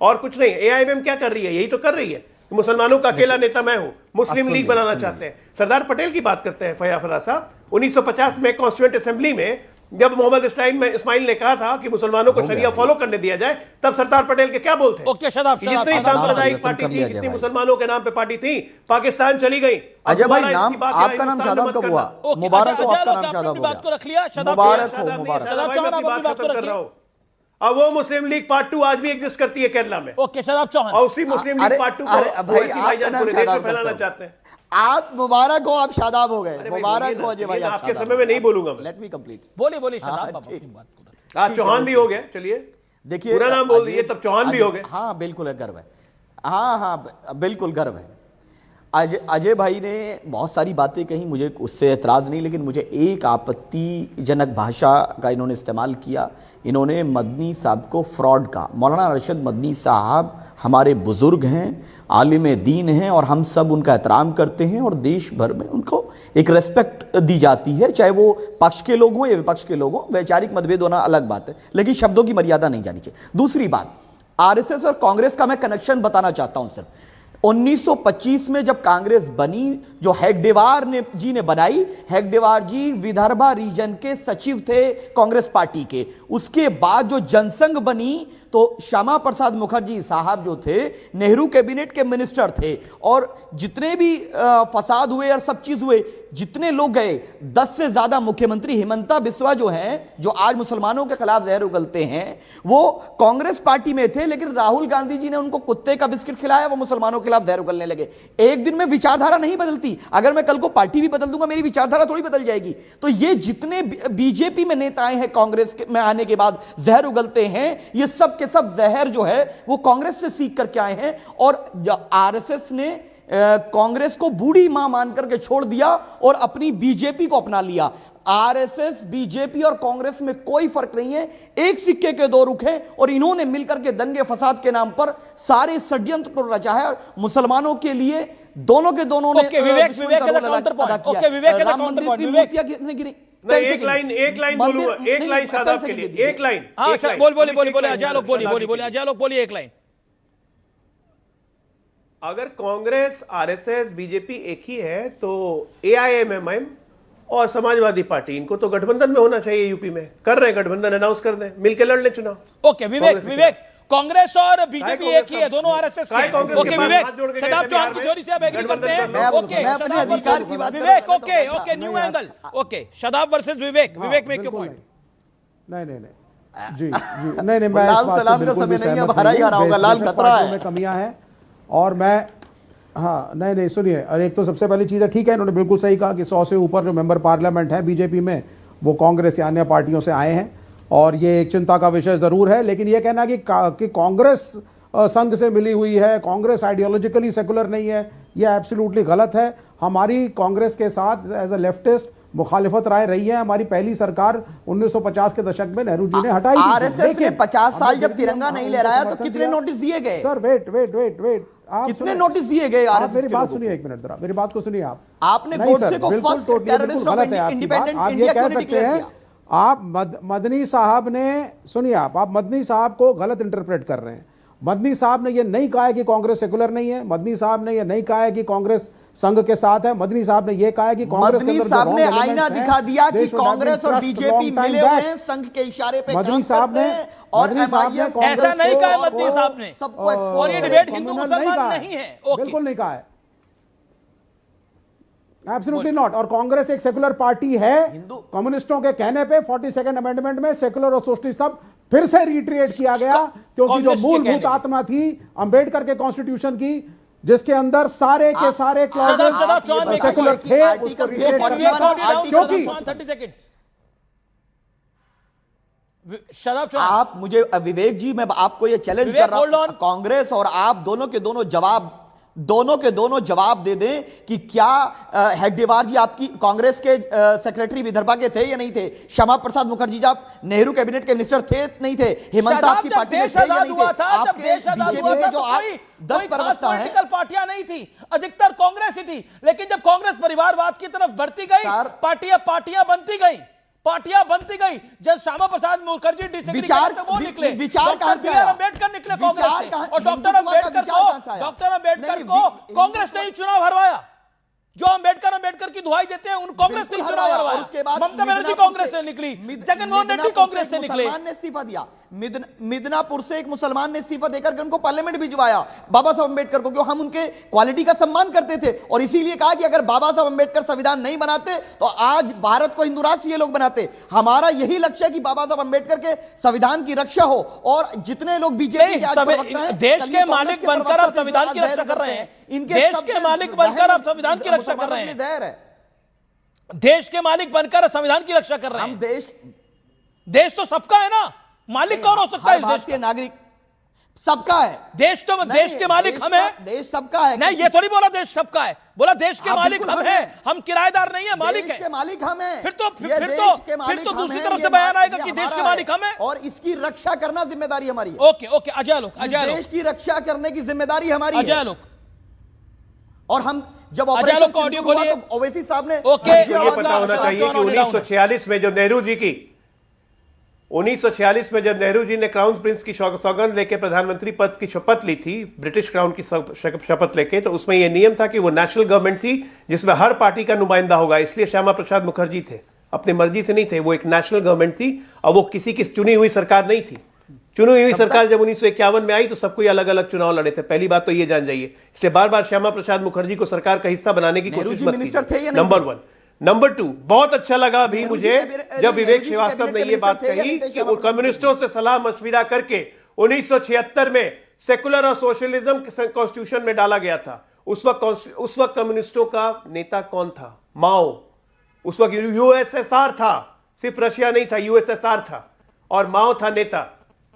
और कुछ नहीं। एआईएमएम क्या कर रही है? यही तो कर रही है। मुसलमानों का अकेला नेता मैं हूं, मुस्लिम लीग बनाना चाहते हैं। सरदार पटेल की बात करते हैं फयाफरा साहब, 1950 में कॉन्स्टिट्यूएंट असेंबली में जब मोहम्मद इस्माइल ने कहा था कि मुसलमानों को शरिया फॉलो करने दिया जाए, तब सरदार पटेल के क्या बोलते हैं? जितनी सांप्रदायिक पार्टी थी, जितनी मुसलमानों के नाम पे पार्टी थी, पाकिस्तान चली गई। अजय भाई, नाम आपका नाम शादाब कब हुआ? मुबारक हो, आपका नाम शादाब बात को रख लिया। मुबारक हो, मुबारक। अब वो मुस्लिम लीग पार्ट 2 आज भी एग्जिस्ट करती है केरला में। ओके शादाब चौहान, और उसी मुस्लिम लीग पार्ट 2 को भाईजान पूरे देश में फैलाना चाहते हैं। आप मुबारक हो, आप शादाब हो गए। मुबारक हो अजय भाई, आपके समय में नहीं बोलूंगा मैं। Let me complete. बोलिए शादाब बाबू अपनी बात को। आज चौहान भी हो गए, चलिए देखिए पूरा नाम बोल दिए तब चौहान भी हो गए। हाँ बिल्कुल गर्व है, हाँ बिल्कुल गर्व है। अजय भाई ने बहुत सारी बातें कही, मुझे उससे एतराज़ नहीं, लेकिन मुझे एक आपत्तिजनक भाषा का इन्होंने इस्तेमाल किया। इन्होंने मदनी साहब को फ्रॉड कहा। मौलाना अरशद मदनी साहब हमारे बुज़ुर्ग हैं, आलिम दीन हैं और हम सब उनका एहतराम करते हैं और देश भर में उनको एक रेस्पेक्ट दी जाती है, चाहे वो पक्ष के लोग हों या विपक्ष के लोग हों। वैचारिक मतभेद होना अलग बात है, लेकिन शब्दों की मर्यादा नहीं जानी चाहिए। दूसरी बात, आरएसएस और कांग्रेस का मैं कनेक्शन बताना चाहता हूं। सिर्फ 1925 में जब कांग्रेस बनी, जो हेगडेवार जी ने बनाई, हेगडेवार जी विदर्भा रीजन के सचिव थे कांग्रेस पार्टी के। उसके बाद जो जनसंघ बनी तो श्यामा प्रसाद मुखर्जी साहब जो थे नेहरू कैबिनेट के मिनिस्टर थे, और जितने भी फसाद हुए और सब चीज हुए, जितने लोग गए, 10 से ज्यादा मुख्यमंत्री हिमंता बिस्वा जो हैं, जो आज मुसलमानों के खिलाफ जहर उगलते हैं, वो कांग्रेस पार्टी में थे, लेकिन राहुल गांधी जी ने उनको कुत्ते का बिस्किट खिलाया, वो मुसलमानों के खिलाफ जहर उगलने लगे। एक दिन में विचारधारा नहीं बदलती। अगर मैं कल को पार्टी भी बदल दूंगा, मेरी विचारधारा थोड़ी बदल जाएगी। तो ये जितने बीजेपी में नेता आए हैं कांग्रेस में आने के बाद जहर उगलते हैं, ये सब के सब जहर जो है वो कांग्रेस से सीख करके आए हैं। और आरएसएस ने कांग्रेस को बूढ़ी मां मान करके छोड़ दिया और अपनी बीजेपी को अपना लिया। आरएसएस, बीजेपी और कांग्रेस में कोई फर्क नहीं है, एक सिक्के के दो रुख हैं, और इन्होंने मिलकर के दंगे फसाद के नाम पर सारे षड्यंत्र को रचा है और मुसलमानों के लिए दोनों के दोनों ने विवेक काउंटर पॉइंट। ओके विवेक किसने गिरी? एक लाइन बोलूंगा, एक लाइन शादाब के लिए, एक लाइन। बोलिए अजय लोग बोलिए एक लाइन। अगर कांग्रेस, आरएसएस, बीजेपी एक ही है तो एआईएमएम और समाजवादी पार्टी, इनको तो गठबंधन में होना चाहिए। यूपी में कर रहे हैं गठबंधन, अनाउंस कर दें, मिलकर लड़ ले चुनाव। ओके विवेक कांग्रेस और बीजेपी एक ही है, दोनों आरएसएस के। ओके विवेक, शादाब चौहान की थ्योरी से आप एग्री करते हैं? ओके विवेक, okay new angle. Okay Shadab versus विवेक में क्यों पॉइंट? नहीं जी नहीं मैं इस बात से बिल्कुल भी सहमत नहीं हूं। कमियां हैं और मैं नहीं सुनिए, और एक तो सबसे पहली चीज़ है, ठीक है इन्होंने बिल्कुल सही कहा कि 100 से ऊपर जो मेंबर पार्लियामेंट है बीजेपी में वो कांग्रेस या अन्य पार्टियों से आए हैं, और ये एक चिंता का विषय ज़रूर है। लेकिन ये कहना कि कांग्रेस संघ से मिली हुई है, कांग्रेस आइडियोलॉजिकली सेकुलर नहीं है, ये एब्सोल्युटली गलत है। हमारी कांग्रेस के साथ एज अ लेफ्टिस्ट मुखालिफत राय रही है। हमारी पहली सरकार 1950 के दशक में नेहरू जी ने हटाई। आरएसएस ने 50 साल जब तिरंगा नहीं लहराया तो कितने नोटिस दिए गए? सर वेट कितने सुनिए। नोटिस दिए गए आप आरएसएस मेरी के बात लोगों सुनिए, को? एक मिनट जरा मेरी बात को सुनिए। आपने नहीं गोडसे सर, को बिल्कुल फर्स्ट टोटली टेररिस्ट बिल्कुल ऑफ गलत है आपकी बात। इंडिपेंडेंट आप ये इंडिया कह क्यों नहीं सकते हैं, डिक्लेयर आप मदनी साहब ने, सुनिए आप मदनी साहब को गलत इंटरप्रेट कर रहे हैं। मदनी साहब ने ये नहीं कहा है कि कांग्रेस सेकुलर नहीं है, मदनी साहब ने ये नहीं कहा है कि कांग्रेस संघ के साथ है, मदनी साहब ने ये कहा है कि कांग्रेस के मदनी अंदर जो साहब ने wrong आईना elements हैं, दिखा दिया कि they should have been Congress और crushed बीजेपी long time मिले हुए back। हैं, संघ के इशारे पे मदनी काम साहब करते ने हैं और मदनी साहब ने एमआईएम कांग्रेस ऐसा नहीं को- कहा है मदनी साहब ने। सबको expose और ये कर डिबेट रहे हैं। हिंदू communal मुसलमान कहा नहीं है। ओके। बिल्कुल नहीं कहा है, एब्सोल्युटली नॉट। और कांग्रेस एक सेकुलर पार्टी है। हिंदू- कम्युनिस्टों के कहने पे 42nd अमेंडमेंट में सेकुलर और सोशलिस्ट सब फिर से रिट्रीट किया गया, क्योंकि जो कांग्रेस के मूलभूत कहने पे। आत्मा थी अंबेडकर के कॉन्स्टिट्यूशन की, जिसके अंदर सारे के सारे शदाब चौहान ने सेकुलर कहा थे, आर्टिकल उसको 341 रिट्रीट करना, क्योंकि 30 सेकंड। शदाब चौहान, आप मुझे विवेक जी, मैं आपको ये चैलेंज विवेक, कर रहा hold हूं, on। कांग्रेस और आप दोनों के दोनों जवाब दे दें कि क्या हेड्डेवार जी आपकी कांग्रेस के सेक्रेटरी विदर्भा के थे या नहीं थे? श्यामा प्रसाद मुखर्जी जी आप नेहरू कैबिनेट के मिनिस्टर थे नहीं थे? हेमंत शदाब आपकी जब पार्टी में देश थे या आजाद नहीं हुआ थे? था, जब आपके देश आजाद बीजेपी हुआ में था जो तो आप कोई 10 खास प्रवक्ता हैं, पॉलिटिकल पार्टियां नहीं थी, अधिकतर कांग्रेस ही थी। लेकिन जब कांग्रेस परिवारवाद की तरफ बढ़ती गई, सर- पार्टियां बनती गई। जब श्यामा प्रसाद मुखर्जी डिसएग्री विचार- करते वो निकले, विचार डॉक्टर कहां से बी आर आया? अंबेडकर निकले विचार कांग्रेस से, कहां- और डॉक्टर हिंदुत्व का अंबेडकर विचार कहां से आया? नहीं, कांग्रेस ने ही चुनाव हरवाया। जो अंबेडकर की दुहाई देते हैं उन कांग्रेस ने ही बिल्कुल चुनाव हरवाया। हरवाया। और उसके बाद ममता बनर्जी मिदनापुर कांग्रेस से निकली, जगनमोहन रेड्डी कांग्रेस से निकले। मुसलमान ने इस्तीफा दिया, मिदनापुर से एक मुसलमान ने इस्तीफा देकर के उनको पार्लियामेंट भिजवाया बाबा साहब अंबेडकर को, क्यों हम उनके क्वालिटी का सम्मान करते थे। और इसीलिए कहा कि अगर बाबा साहब अंबेडकर संविधान नहीं बनाते तो आज भारत को हिंदू राष्ट्र ये लोग बनाते। हमारा यही लक्ष्य है कि बाबा साहब अंबेडकर के संविधान की रक्षा हो। और जितने लोग बीजेपी के आज प्रवक्ता हैं, देश कल ये के कांग्रेस मालिक के बनकर प्रवक्ता आप थे, संविधान जो की आज रक्षा कर रहे जहर हैं। इनके देश शब्द के मालिक बनकर आप संविधान की रक्षा कर रहे हैं। जहर है। देश के मालिक बनकर संविधान की रक्षा कर रहे हम हैं। देश तो सबका है ना, मालिक कौन हो सकता है हर इस देश भारतीय का? नागरिक सबका है। देश तो देश के मालिक हम हैं। देश सबका है। नहीं, ये थोड़ी बोला देश सबका है, बोला देश के आप मालिक बिल्कुल हम हम हैं, हैं। हम किराएदार नहीं है, मालिक देश के है। मालिक हम हैं। फिर तो ये देश के मालिक हम दूसरी हैं, तरफ ये से बयान आएगा ये कि देश के हमारा मालिक है। हम हैं। और इसकी रक्षा करना जिम्मेदारी हमारी है। ओके ओके, अजय आलोक, देश की रक्षा करने की जिम्मेदारी हमारी अजय है। आलोक, और हम जब अजय ऑपरेशन आलोक को ऑडियो सिंदूर हुआ खोलिए। तो ओवैसी साहब ने ओके, आपको ये पता होना चाहिए कि 1946 में जब नेहरू जी की 1946 में जब नेहरू जी ने क्राउन प्रिंस की सौगंध लेके प्रधानमंत्री पद की शपथ ली थी, ब्रिटिश क्राउन की शपथ लेके, तो उसमें यह नियम था कि वो नेशनल गवर्नमेंट थी जिसमें हर पार्टी का नुमाइंदा होगा। इसलिए श्यामा प्रसाद मुखर्जी थे, अपनी मर्जी से नहीं थे, वो एक नेशनल गवर्नमेंट थी और वो किसी की चुनी हुई सरकार नहीं थी। चुनी हुई सरकार जब 1951 में आई तो सबको अलग अलग चुनाव लड़े थे। पहली बात तो ये जान जाइए। इसलिए बार बार श्यामा प्रसाद मुखर्जी को सरकार का हिस्सा बनाने की कोशिश मत मिनिस्टर थे या नहीं? नंबर 1। नंबर 2, बहुत अच्छा लगा अभी नेहरू जी मुझे के- जब विवेक नेहरू जी श्रीवास्तव ने कैबिनेट ये के बात मिनिस्टर थे या कही नहीं थे? कि वो कम्युनिस्टों से सलाह मशविरा करके 1976 में सेकुलर और सोशलिज्म कॉन्स्टिट्यूशन में डाला गया था। उस वक्त कम्युनिस्टों का नेता कौन था? माओ। उस वक्त यूएसएसआर था, सिर्फ रशिया नहीं था, यूएसएसआर था और माओ था नेता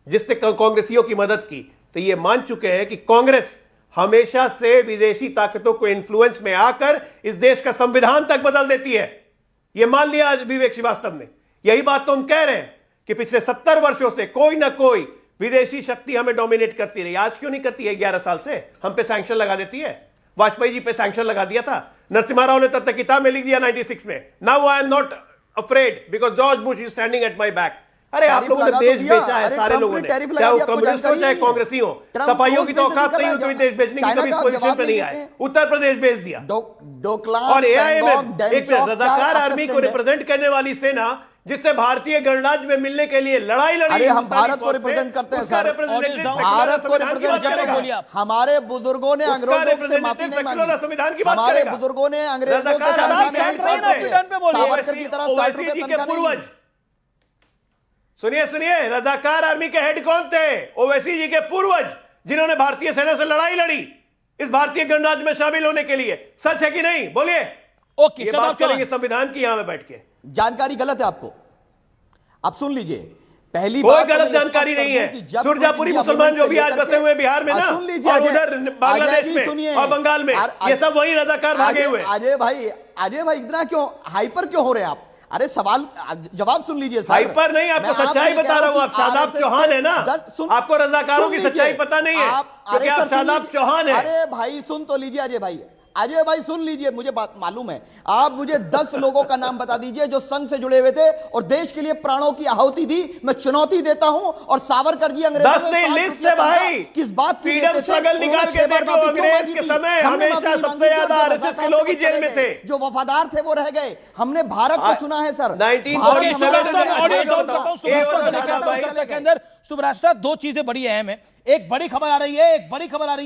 जिसने कांग्रेसियों की मदद की। तो ये मान चुके हैं कि कांग्रेस हमेशा से विदेशी ताकतों को इन्फ्लुएंस में आकर इस देश का संविधान तक बदल देती है। यह मान लिया आज विवेक श्रीवास्तव ने। यही बात तो हम कह रहे हैं कि पिछले 70 वर्षों से कोई ना कोई विदेशी शक्ति हमें डोमिनेट करती रही। आज क्यों नहीं करती है? 11 साल से हम पे सैंक्शन लगा देती है। वाजपेयी जी पे सैंक्शन लगा दिया था, नरसिम्हा राव ने तब तक किताब में लिख दिया 96 में, now I am not afraid because George Bush is standing at my back. अरे आप लोगों ने देश बेचा है, सारे लोगों ने, चाहे वो कम्युनिस्ट हो चाहे कांग्रेसी हो। सपाइयों की तो औकात नहीं हुई देश बेचने की, कभी इस पोजीशन पे नहीं आए। उत्तर प्रदेश बेच दिया। और एआईएमएम एक रजाकार आर्मी को रिप्रेजेंट करने वाली सेना जिससे भारतीय गणराज्य में मिलने के लिए लड़ाई लड़ी। अरे हम भारत को रिप्रेजेंट करते हैं सर, भारत को रिप्रेजेंट करेगा। हमारे बुजुर्गों ने अंग्रेजों से माफी नहीं मांगी, संविधान की बात हमारे करेगा। बुजुर्गों ने अंग्रेजों से सावरकर की तरह 60 रुपए तनख्वाह नहीं दी। सुनिए सुनिए, रजाकार आर्मी के हेड कौन थे? ओवैसी जी के पूर्वज, जिन्होंने भारतीय सेना से लड़ाई लड़ी इस भारतीय गणराज्य में शामिल होने के लिए। सच है कि नहीं? बोलिए। ओके, ये बात करेंगे संविधान की यहां में बैठ के। जानकारी गलत है आपको, आप सुन लीजिए। पहली कोई बात गलत जानकारी नहीं है। सुरजापुरी मुसलमान जो भी आज बसे हुए बिहार में ना, और उधर बांग्लादेश में और बंगाल में, ये सब वही रजाकार भागे हुए। अजय भाई इतना क्यों हाइपर क्यों हो रहे हैं आप? अरे सवाल जवाब सुन लीजिए सर। हाइपर नहीं, आपको सच्चाई बता रहा हूं। आप शादाब चौहान है ना, आपको रजाकारों की सच्चाई पता नहीं है क्योंकि आप शादाब चौहान है। अरे भाई सुन तो लीजिए अजय भाई, अजय भाई सुन लीजिए, मुझे बात मालूम है। आप मुझे 10 लोगों का नाम बता दीजिए जो संघ से जुड़े हुए थे और देश के लिए प्राणों की आहुति दी। मैं चुनौती देता हूं। और सावरकर जी अंग्रेजों 10 नहीं, लिस्ट है भाई। किस बात की फ्रीडम स्ट्रगल निकाल के देख लो। अंग्रेज के समय हमेशा सबसे ज्यादा आरएसएस के लोग ही जेल में थे। जो वफादार थे वो रह गए। हमने भारत को चुना है सर। 1947 के अंदर सुब्राष्ट्रा, दो चीजें बड़ी अहम है। एक बड़ी खबर आ रही है,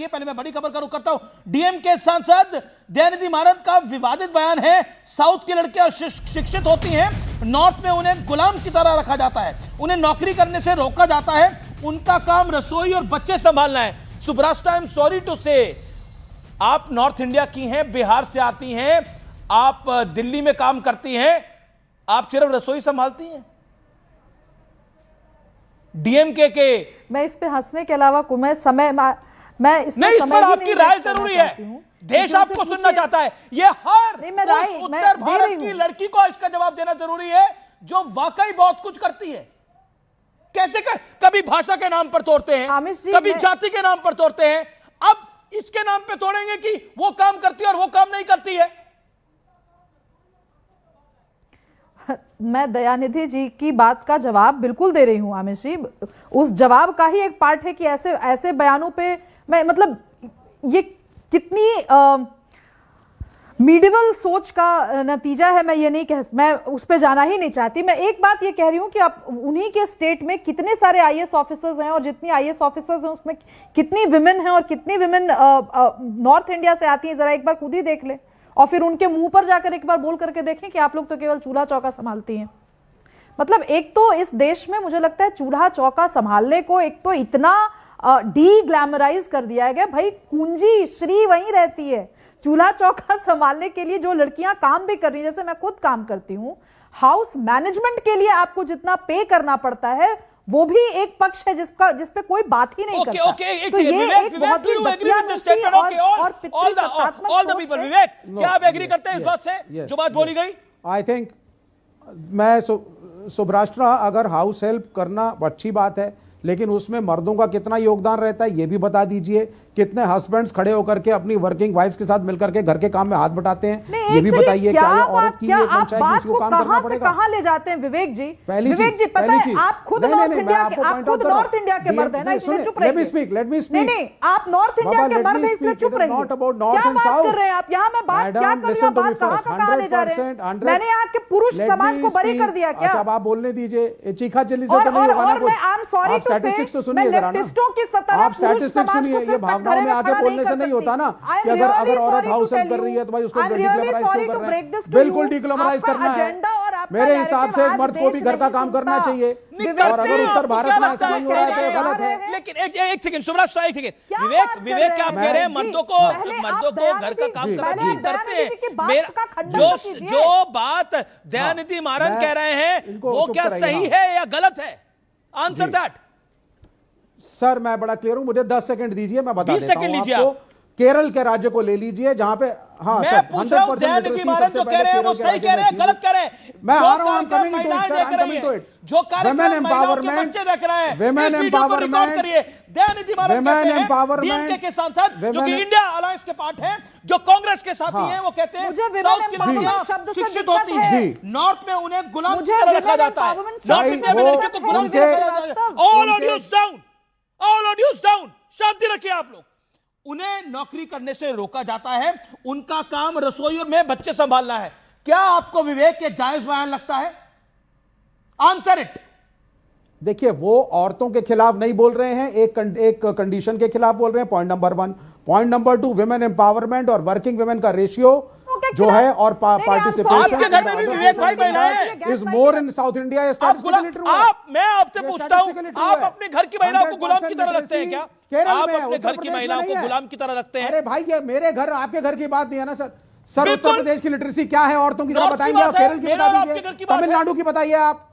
पहले मैं बड़ी खबर का रुख करता हूं। डीएमके सांसद दयानिधि मारन का विवादित बयान है, साउथ की लड़कियां शिक्षित होती हैं, नॉर्थ में उन्हें गुलाम की तरह रखा जाता है, उन्हें नौकरी करने से रोका जाता है, उनका काम रसोई और बच्चे संभालना है। सुब्राष्ट्रा, आई एम सॉरी टू से, आप नॉर्थ इंडिया की हैं, बिहार से आती हैं, आप दिल्ली में काम करती हैं, आप सिर्फ रसोई संभालती हैं। डीएमके के मैं इस पे हंसने के अलावा मैं इस नहीं, इस पर आपकी राय जरूरी है। देश आपको सुनना चाहता है। ये हर उस उत्तर भारत की लड़की को इसका जवाब देना जरूरी है जो वाकई बहुत कुछ करती है। कैसे कभी भाषा के नाम पर तोड़ते हैं, कभी जाति के नाम पर तोड़ते हैं, अब इसके नाम पे तोड़ेंगे कि वो काम करती है और वो काम नहीं करती है। मैं दयानिधि जी की बात का जवाब बिल्कुल दे रही हूं आमिर जी। उस जवाब का ही एक पार्ट है कि ऐसे ऐसे बयानों पे मैं मतलब ये कितनी मीडिवल सोच का नतीजा है, मैं उस पे जाना ही नहीं चाहती। मैं एक बात ये कह रही हूं कि आप उन्हीं के स्टेट में कितने सारे आईएएस ऑफिसर्स हैं और जितनी आईएएस ऑफिसर्स हैं उसमें कितनी विमेन हैं और कितनी विमेन नॉर्थ इंडिया से आती हैं, जरा एक बार खुद ही देख ले और फिर उनके मुंह पर जाकर एक बार बोल करके देखें कि आप लोग तो केवल चूल्हा चौका संभालती हैं। मतलब एक तो इस देश में मुझे लगता है चूल्हा चौका संभालने को एक तो इतना डी ग्लैमराइज कर दिया गया। भाई कुंजी श्री वहीं रहती है। चूल्हा चौका संभालने के लिए जो लड़कियां काम भी कर रही हैं, जैसे मैं खुद काम करती हूं, हाउस मैनेजमेंट के लिए आपको जितना पे करना पड़ता है वो भी एक पक्ष है जिस पे कोई बात ही नहीं करता। तो ये एक बहुत ही दकियानुसी और पितृसत्तात्मक सोच है। विवेक, क्या आप एग्री करते हैं इस बात से जो बात बोली गई? आई थिंक मैं सुब्राष्ट्रा, अगर हाउस हेल्प करना अच्छी बात है, लेकिन उसमें मर्दों का कितना योगदान रहता है ये भी बता दीजिए। कितने हस्बैंड्स खड़े होकर के अपनी वर्किंग वाइफ्स के साथ मिलकर के घर के काम में हाथ बटाते हैं, ये भी बताइए। क्या ये औरत की ये पंचायत है जिसको काम करना पड़ेगा? कहां ले जाते हैं विवेक जी? विवेक जी पता है आप खुद नॉर्थ इंडिया के मर्द हैं ना, इसलिए चुप रहिए। Let me speak. नहीं, आप नॉर्थ इंडिया के मर्द हैं इसलिए चुप रहिए। क्या बात कर रहे हैं आप? यहाँ मैं बात क्या कर रही हूँ, बात कहां ले जा रहे हैं? मैंने यहाँ के पुरुष समाज को बरी कर दिया क्या? आप बोलने दीजिए, चीखा चिल्ली से तो नहीं होगा ना। मैं आई एम सॉरी टू से, मैं लेफ्टिस्टों की तरह आप स्टैटिस्टिक्स सुनिए, ये भावनाओं में आगे बोलने से नहीं होता ना कि अगर औरत हाउस हेल्प कर रही है तो भाई उसको डिग्लैमराइज क्यों कर रहे हैं? बिल्कुल डिग्लैमराइज करना है। मेरे हिसाब से एक मर्द को भी घर का काम करना चाहिए और अगर उत्तर भारत में ऐसा नहीं हो रहा है तो ये गलत है। लेकिन एक सेकंड सुब्राष्ट्रा, एक सेकंड। विवेक क्या आप कह रहे हैं? मर्दों को घर का काम करते हैं। जो बात दयानिधि मारन कह रहे हैं वो क्या सही है या गलत है? Answer that. सर मैं बड़ा क्लियर हूं, मुझे 10 सेकंड दीजिए, मैं बता देता हूं आपको। केरल के राज्य को ले लीजिए जहां पे मैं पूछ रहा हूं दयानिधि मारन जो कह रहे हैं वो सही कह रहे हैं गलत कह रहे हैं? मैं आ रहा हूं, coming to it sir, I am coming to it. जो कार्यक्रम महिलाओं के बच्चे देख रहे हैं, विमेन एम्पावरमेंट करिए। दयानिधि मारन कहते हैं डीएमके के सांसद जो कि इंडिया अलायंस के पार्ट हैं, जो कांग्रेस के साथी हैं, वो कहते हैं साउथ की लड़कियां शिक्षित होती हैं, नॉर्थ में उन्हें गुलाम की तरह रखा जाता है, नॉर्थ इंडिया में लड़कियों को गुलाम की तरह रखा जाता है। All audience down, all audience down, शांति रखिए आप लोग। उन्हें नौकरी करने से रोका जाता है, उनका काम रसोई में बच्चे संभालना है। क्या आपको विवेक के जायज बयान लगता है? Answer it. देखिए, वो औरतों के खिलाफ नहीं बोल रहे हैं, एक कंडीशन के खिलाफ बोल रहे हैं, point number 1। Point number 2, women empowerment और वर्किंग विमेन का रेशियो जो है और participation is more in south India. मैं आपसे पूछता हूं, आप अपने घर की महिलाओं को गुलाम की तरह रखते हैं क्या? आप अपने घर की महिलाओं को गुलाम की तरह रखते हैं? अरे भाई, ये मेरे घर आपके घर की बात नहीं है ना सर। सर उत्तर प्रदेश की लिटरेसी क्या है औरतों की तरह बताएंगे आप? केरल की बता दीजिए, तमिलनाडु की बताइए आप।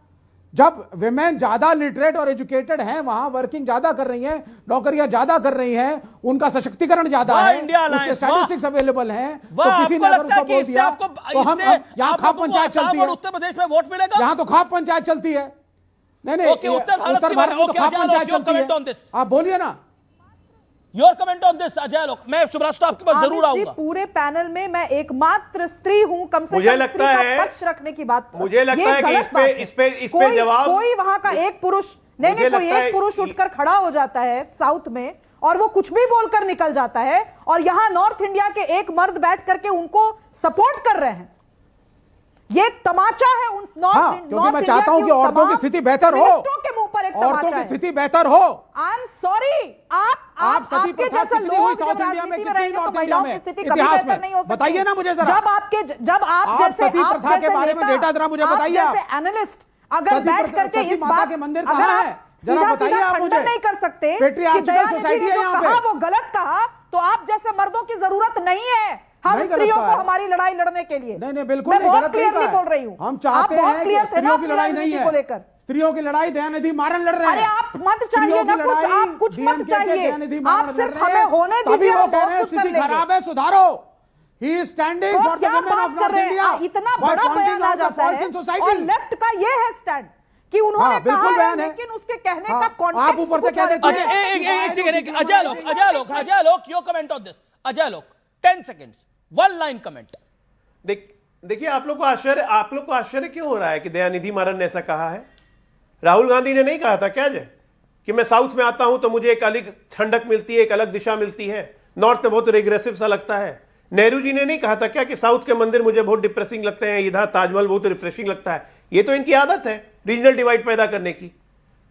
जब विमेन ज्यादा लिटरेट और एजुकेटेड हैं, वहां वर्किंग ज्यादा कर रही हैं, नौकरियां ज्यादा कर रही हैं, उनका सशक्तिकरण ज्यादा है, उसके स्टैटिस्टिक्स अवेलेबल हैं, तो किसी ने अगर उसको बोल दिया तो हम यहाँ खाप पंचायत चलती है, उत्तर प्रदेश में वोट मिलेगा, यहाँ तो खाप पंचायत चलती है। नहीं उत्तर भारत में तो खाप पंचायत चलती है। आप बोलिए ना, your comment on this Ajay Alok. मैं सुब्राष्ट्र आपके पास जरूर आऊंगा। पूरे पैनल में मैं एकमात्र स्त्री हूं, कम से मुझे कम लगता है पक्ष रखने की बात, मुझे लगता है कि इस पे जवाब कोई वहां का एक पुरुष नहीं, कोई एक पुरुष उठकर खड़ा हो जाता है साउथ में और वो कुछ भी बोलकर निकल जाता है, और यहां नॉर्थ इंडिया के एक मर्द बैठ करके उनको सपोर्ट कर रहे हैं। ये तमाचा है उन क्योंकि मैं चाहता हूं कि औरतों की स्थिति बेहतर हो, के मुंह पर एक औरतों की स्थिति बेहतर हो। आई एम सॉरी, आप सती प्रथा कितनी हुई साउथ इंडिया में, कितनी नॉर्थ इंडिया में इतिहास में, बताइए ना मुझे जरा। जब आप जैसे सती प्रथा के बारे में डेटा जरा मुझे बताइए। जैसे एनालिस्ट अगर बैठ करके इस बात के मंदिर कहां है जरा बताइए आप मुझे। नहीं कर सकते पेट्रियार्चिकल सोसाइटी है यहाँ पे, वो गलत कहा, तो आप जैसे मर्दों की जरूरत नहीं है हम स्त्रियों को हमारी लड़ाई लड़ने के लिए। नहीं बिल्कुल नहीं, गलत नहीं बोल रही हूँ। हम चाहते हैं कि स्त्रियों की लड़ाई नहीं है, लेकर स्त्रियों की लड़ाई दयानिधि मारन लड़ रहे हैं। अरे आप मत चाहिए ना कुछ, आप कुछ मत चाहिए, आप सिर्फ हमें होने दीजिए। वो कह रहे हैं स्थिति खराब है, सुधारो। He is standing for the women of North India. इतना बड़ा बयान आ जाता है और लेफ्ट का ये है स्टैंड कि उन्होंने कहा है, लेकिन उसके कहने का कॉन्टेक्स्ट आप ऊपर से कह देते हैं। एक second, Ajay Alok your comment on this. Ajay Alok 10 seconds, one line comment. देखिए आप लोग को आश्चर्य क्यों हो रहा है कि दयानिधि मारन ने ऐसा कहा है? राहुल गांधी ने नहीं कहा था क्या जय कि मैं साउथ में आता हूं तो मुझे एक अलग ठंडक मिलती है, एक अलग दिशा मिलती है, नॉर्थ में बहुत रिग्रेसिव सा लगता है? नेहरू जी ने नहीं कहा था क्या कि साउथ के मंदिर मुझे बहुत डिप्रेसिंग लगते हैं, इधर ताजमहल बहुत रिफ्रेशिंग लगता है? ये तो इनकी आदत है रीजनल डिवाइड पैदा करने की।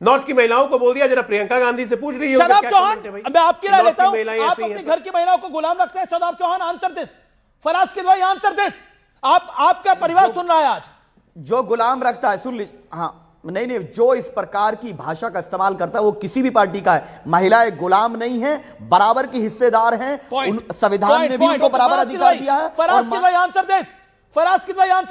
नॉर्थ की महिलाओं को बोल दिया, जरा प्रियंका गांधी से पूछ रही हो शदाब चौहान, मैं आपकी राय लेता हूं, आप अपने घर की महिलाओं को गुलाम रखते हैं। Shadab Chauhan answer this, Faraz Kidwai answer this. आपका परिवार सुन रहा है आज, जो गुलाम रखता है, सुन लीजिए। हाँ नहीं, जो इस प्रकार की भाषा का इस्तेमाल करता है वो किसी भी पार्टी का है। महिलाएं गुलाम नहीं है, बराबर की हिस्सेदार हैं, संविधान ने भी उनको बराबर अधिकार दिया है। Faraz Kidwai answer this, Faraz Kidwai answer